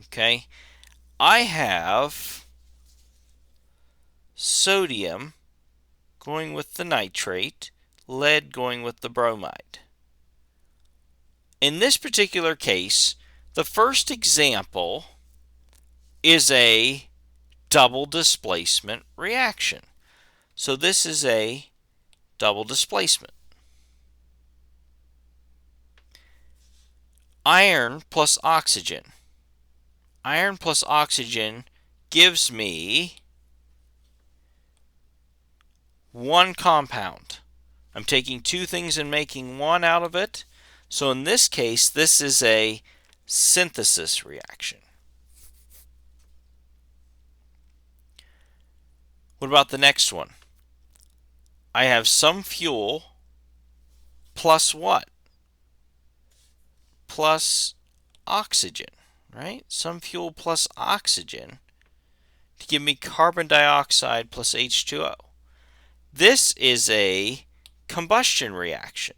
Okay, I have sodium going with the nitrate, lead going with the bromide. In this particular case, the first example is a double displacement reaction. So this is a double displacement. Iron plus oxygen. Iron plus oxygen gives me one compound. I'm taking two things and making one out of it. So in this case, this is a synthesis reaction. What about the next one? I have some fuel plus what? Plus oxygen, right? Some fuel plus oxygen to give me carbon dioxide plus H2O. This is a combustion reaction.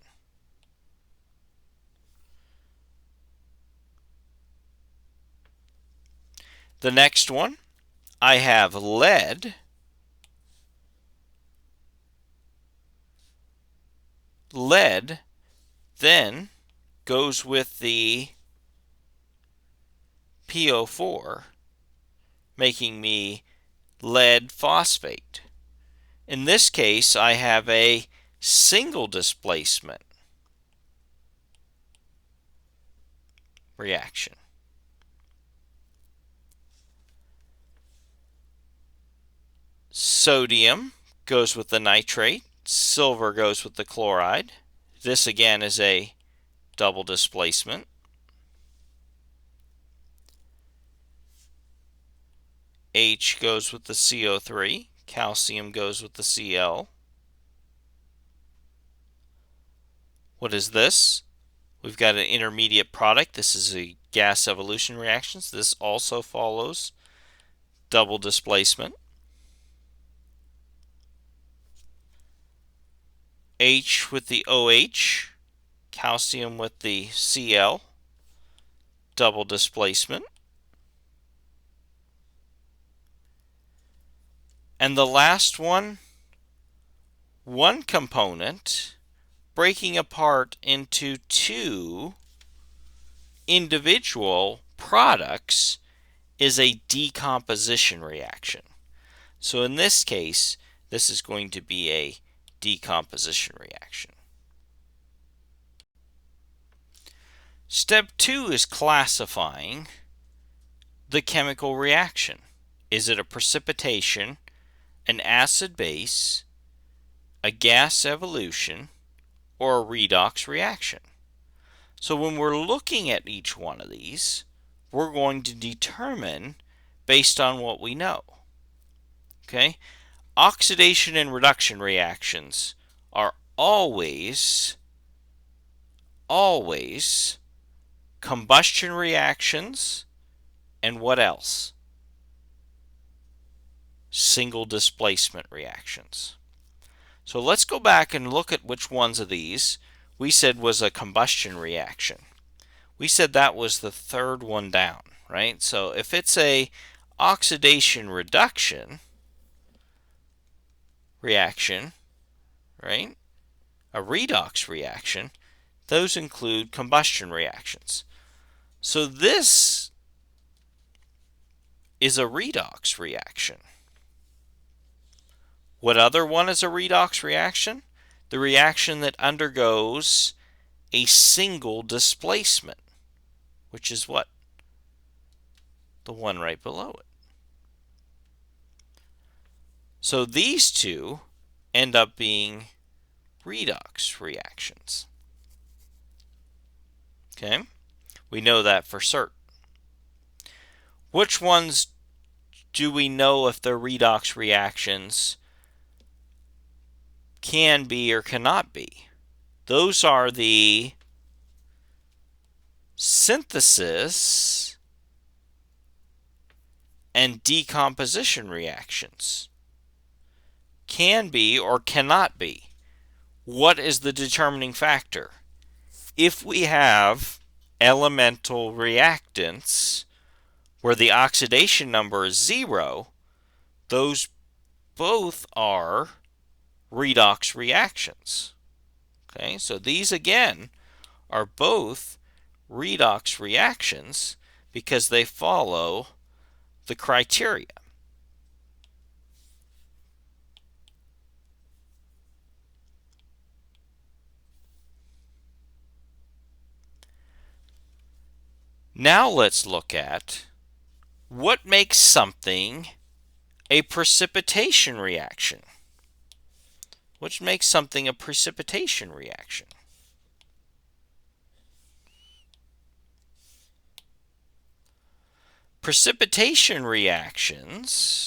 The next one, I have lead then goes with the PO4, making me lead phosphate. In this case, I have a single displacement reaction. Sodium goes with the nitrate, silver goes with the chloride. This again is a double displacement. H goes with the CO3, calcium goes with the Cl. What is this? We've got an intermediate product. This is a gas evolution reaction. This also follows double displacement. H with the OH, calcium with the Cl, double displacement. And the last one component breaking apart into two individual products is a decomposition reaction. So in this case, this is going to be a decomposition reaction. Step 2 is classifying the chemical reaction. Is it a precipitation, an acid base, a gas evolution, or a redox reaction? So when we're looking at each one of these, we're going to determine based on what we know. Okay? Oxidation and reduction reactions are always combustion reactions, and what else? single displacement reactions. So let's go back and look at which ones of these we said was a combustion reaction. We said that was the third one down, right? So if it's a oxidation reduction reaction, right? A redox reaction, those include combustion reactions. So this is a redox reaction. What other one is a redox reaction? The reaction that undergoes a single displacement, which is what? The one right below it. So these two end up being redox reactions. Okay? We know that for certain. Which ones do we know if they're redox reactions can be or cannot be? Those are the synthesis and decomposition reactions. Can be or cannot be. What is the determining factor? If we have elemental reactants where the oxidation number is 0, those both are redox reactions. Okay, so these again are both redox reactions because they follow the criteria. Now let's look at what makes something a precipitation reaction. What makes something a precipitation reaction? Precipitation reactions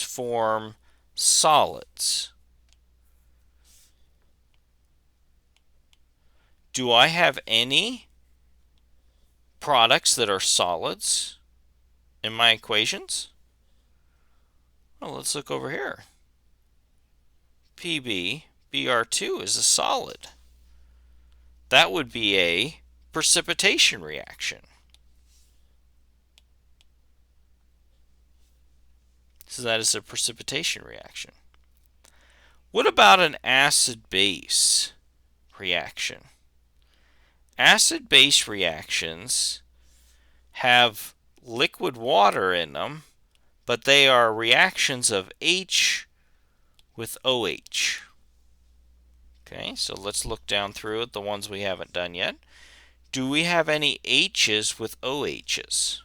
form solids. Do I have any products that are solids in my equations? Well, let's look over here. PbBr2 is a solid. That would be a precipitation reaction. So that is a precipitation reaction. What about an acid-base reaction? Acid-base reactions have liquid water in them, but they are reactions of H with OH. Okay, so let's look down through it, the ones we haven't done yet. Do we have any H's with OH's?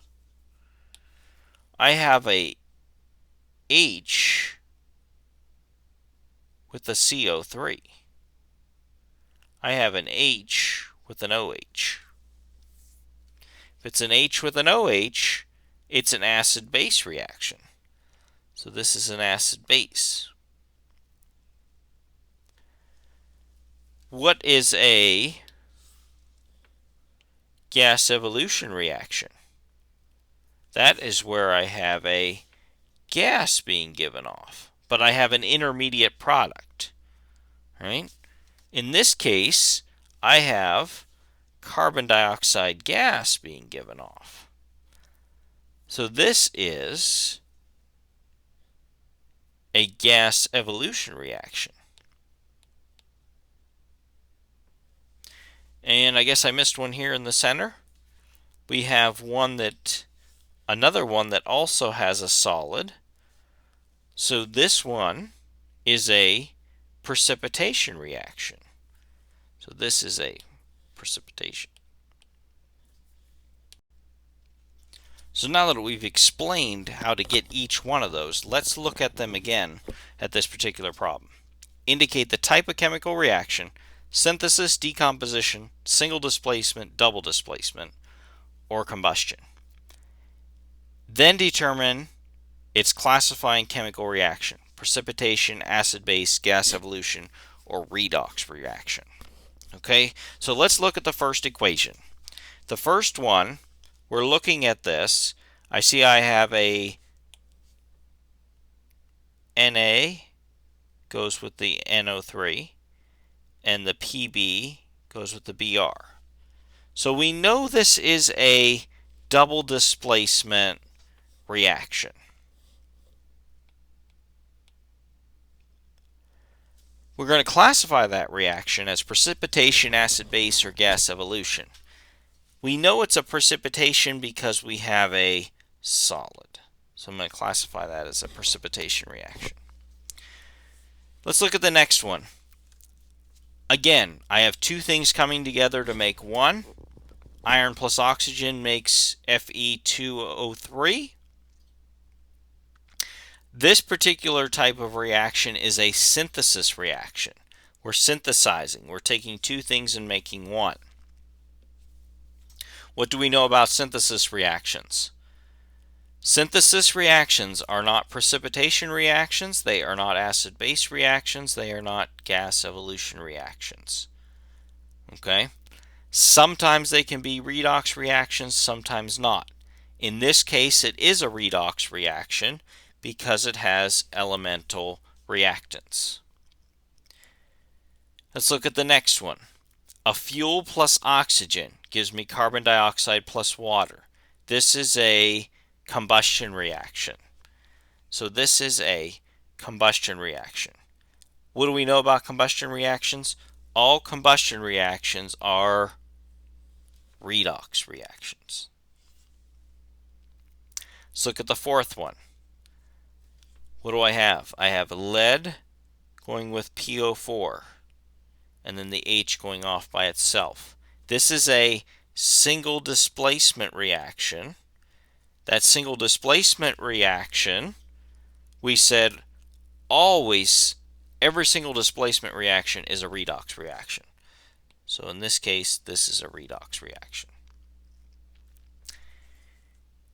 I have a H with a CO3. I have an H with an OH. If it's an H with an OH, it's an acid-base reaction. So this is an acid-base. What is a gas evolution reaction? That is where I have a gas being given off, but I have an intermediate product, right? In this case, I have carbon dioxide gas being given off. So this is a gas evolution reaction. And I guess I missed one here in the center. We have another one that also has a solid. So this one is a precipitation reaction. So this is a precipitation. So now that we've explained how to get each one of those, let's look at them again at this particular problem. Indicate the type of chemical reaction: synthesis, decomposition, single displacement, double displacement, or combustion. Then determine its classifying chemical reaction: precipitation, acid-base, gas evolution, or redox reaction. Okay, so let's look at the first equation. The first one, we're looking at this. I see I have a Na goes with the NO3, and the Pb goes with the Br. So we know this is a double displacement reaction. We're going to classify that reaction as precipitation, acid base, or gas evolution. We know it's a precipitation because we have a solid. So I'm going to classify that as a precipitation reaction. Let's look at the next one. Again, I have two things coming together to make one. Iron plus oxygen makes Fe2O3. This particular type of reaction is a synthesis reaction. We're synthesizing. We're taking two things and making one. What do we know about synthesis reactions? Synthesis reactions are not precipitation reactions. They are not acid-base reactions. They are not gas evolution reactions. Okay? Sometimes they can be redox reactions, sometimes not. In this case, it is a redox reaction because it has elemental reactants. Let's look at the next one. A fuel plus oxygen gives me carbon dioxide plus water. This is a combustion reaction. So this is a combustion reaction. What do we know about combustion reactions? All combustion reactions are redox reactions. Let's look at the fourth one. What do I have? I have lead going with PO4, and then the H going off by itself. This is a single displacement reaction. That single displacement reaction, we said always, every single displacement reaction is a redox reaction. So in this case, this is a redox reaction.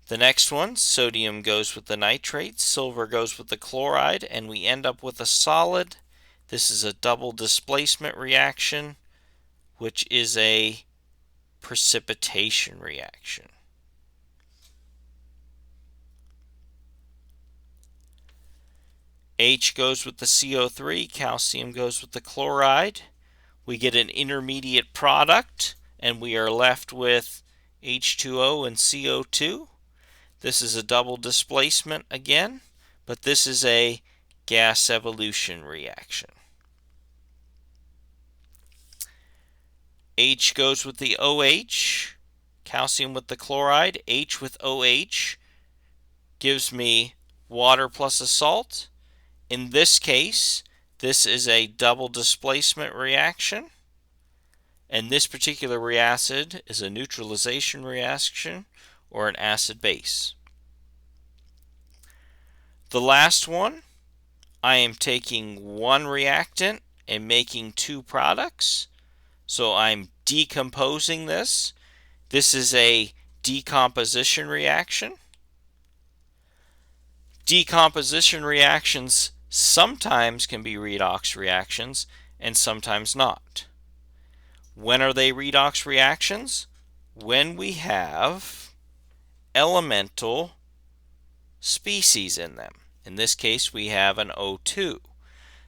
The next one, sodium goes with the nitrate, silver goes with the chloride, and we end up with a solid. This is a double displacement reaction, which is a precipitation reaction. H goes with the CO3, calcium goes with the chloride. We get an intermediate product, and we are left with H2O and CO2. This is a double displacement again, but this is a gas evolution reaction. H goes with the OH, calcium with the chloride. H with OH gives me water plus a salt. In this case, this is a double displacement reaction, and this particular acid is a neutralization reaction or an acid base. The last one, I am taking one reactant and making two products. So I'm decomposing this. This is a decomposition reaction. Decomposition reactions sometimes can be redox reactions and sometimes not. When are they redox reactions? When we have elemental species in them. In this case, we have an O2.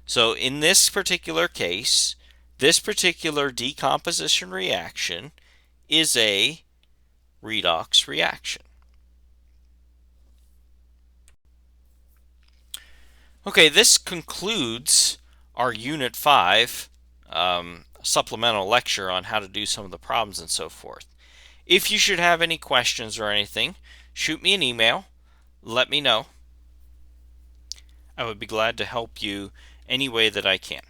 So in this particular case, this particular decomposition reaction is a redox reaction. Okay, this concludes our Unit 5 supplemental lecture on how to do some of the problems and so forth. If you should have any questions or anything, shoot me an email. Let me know. I would be glad to help you any way that I can.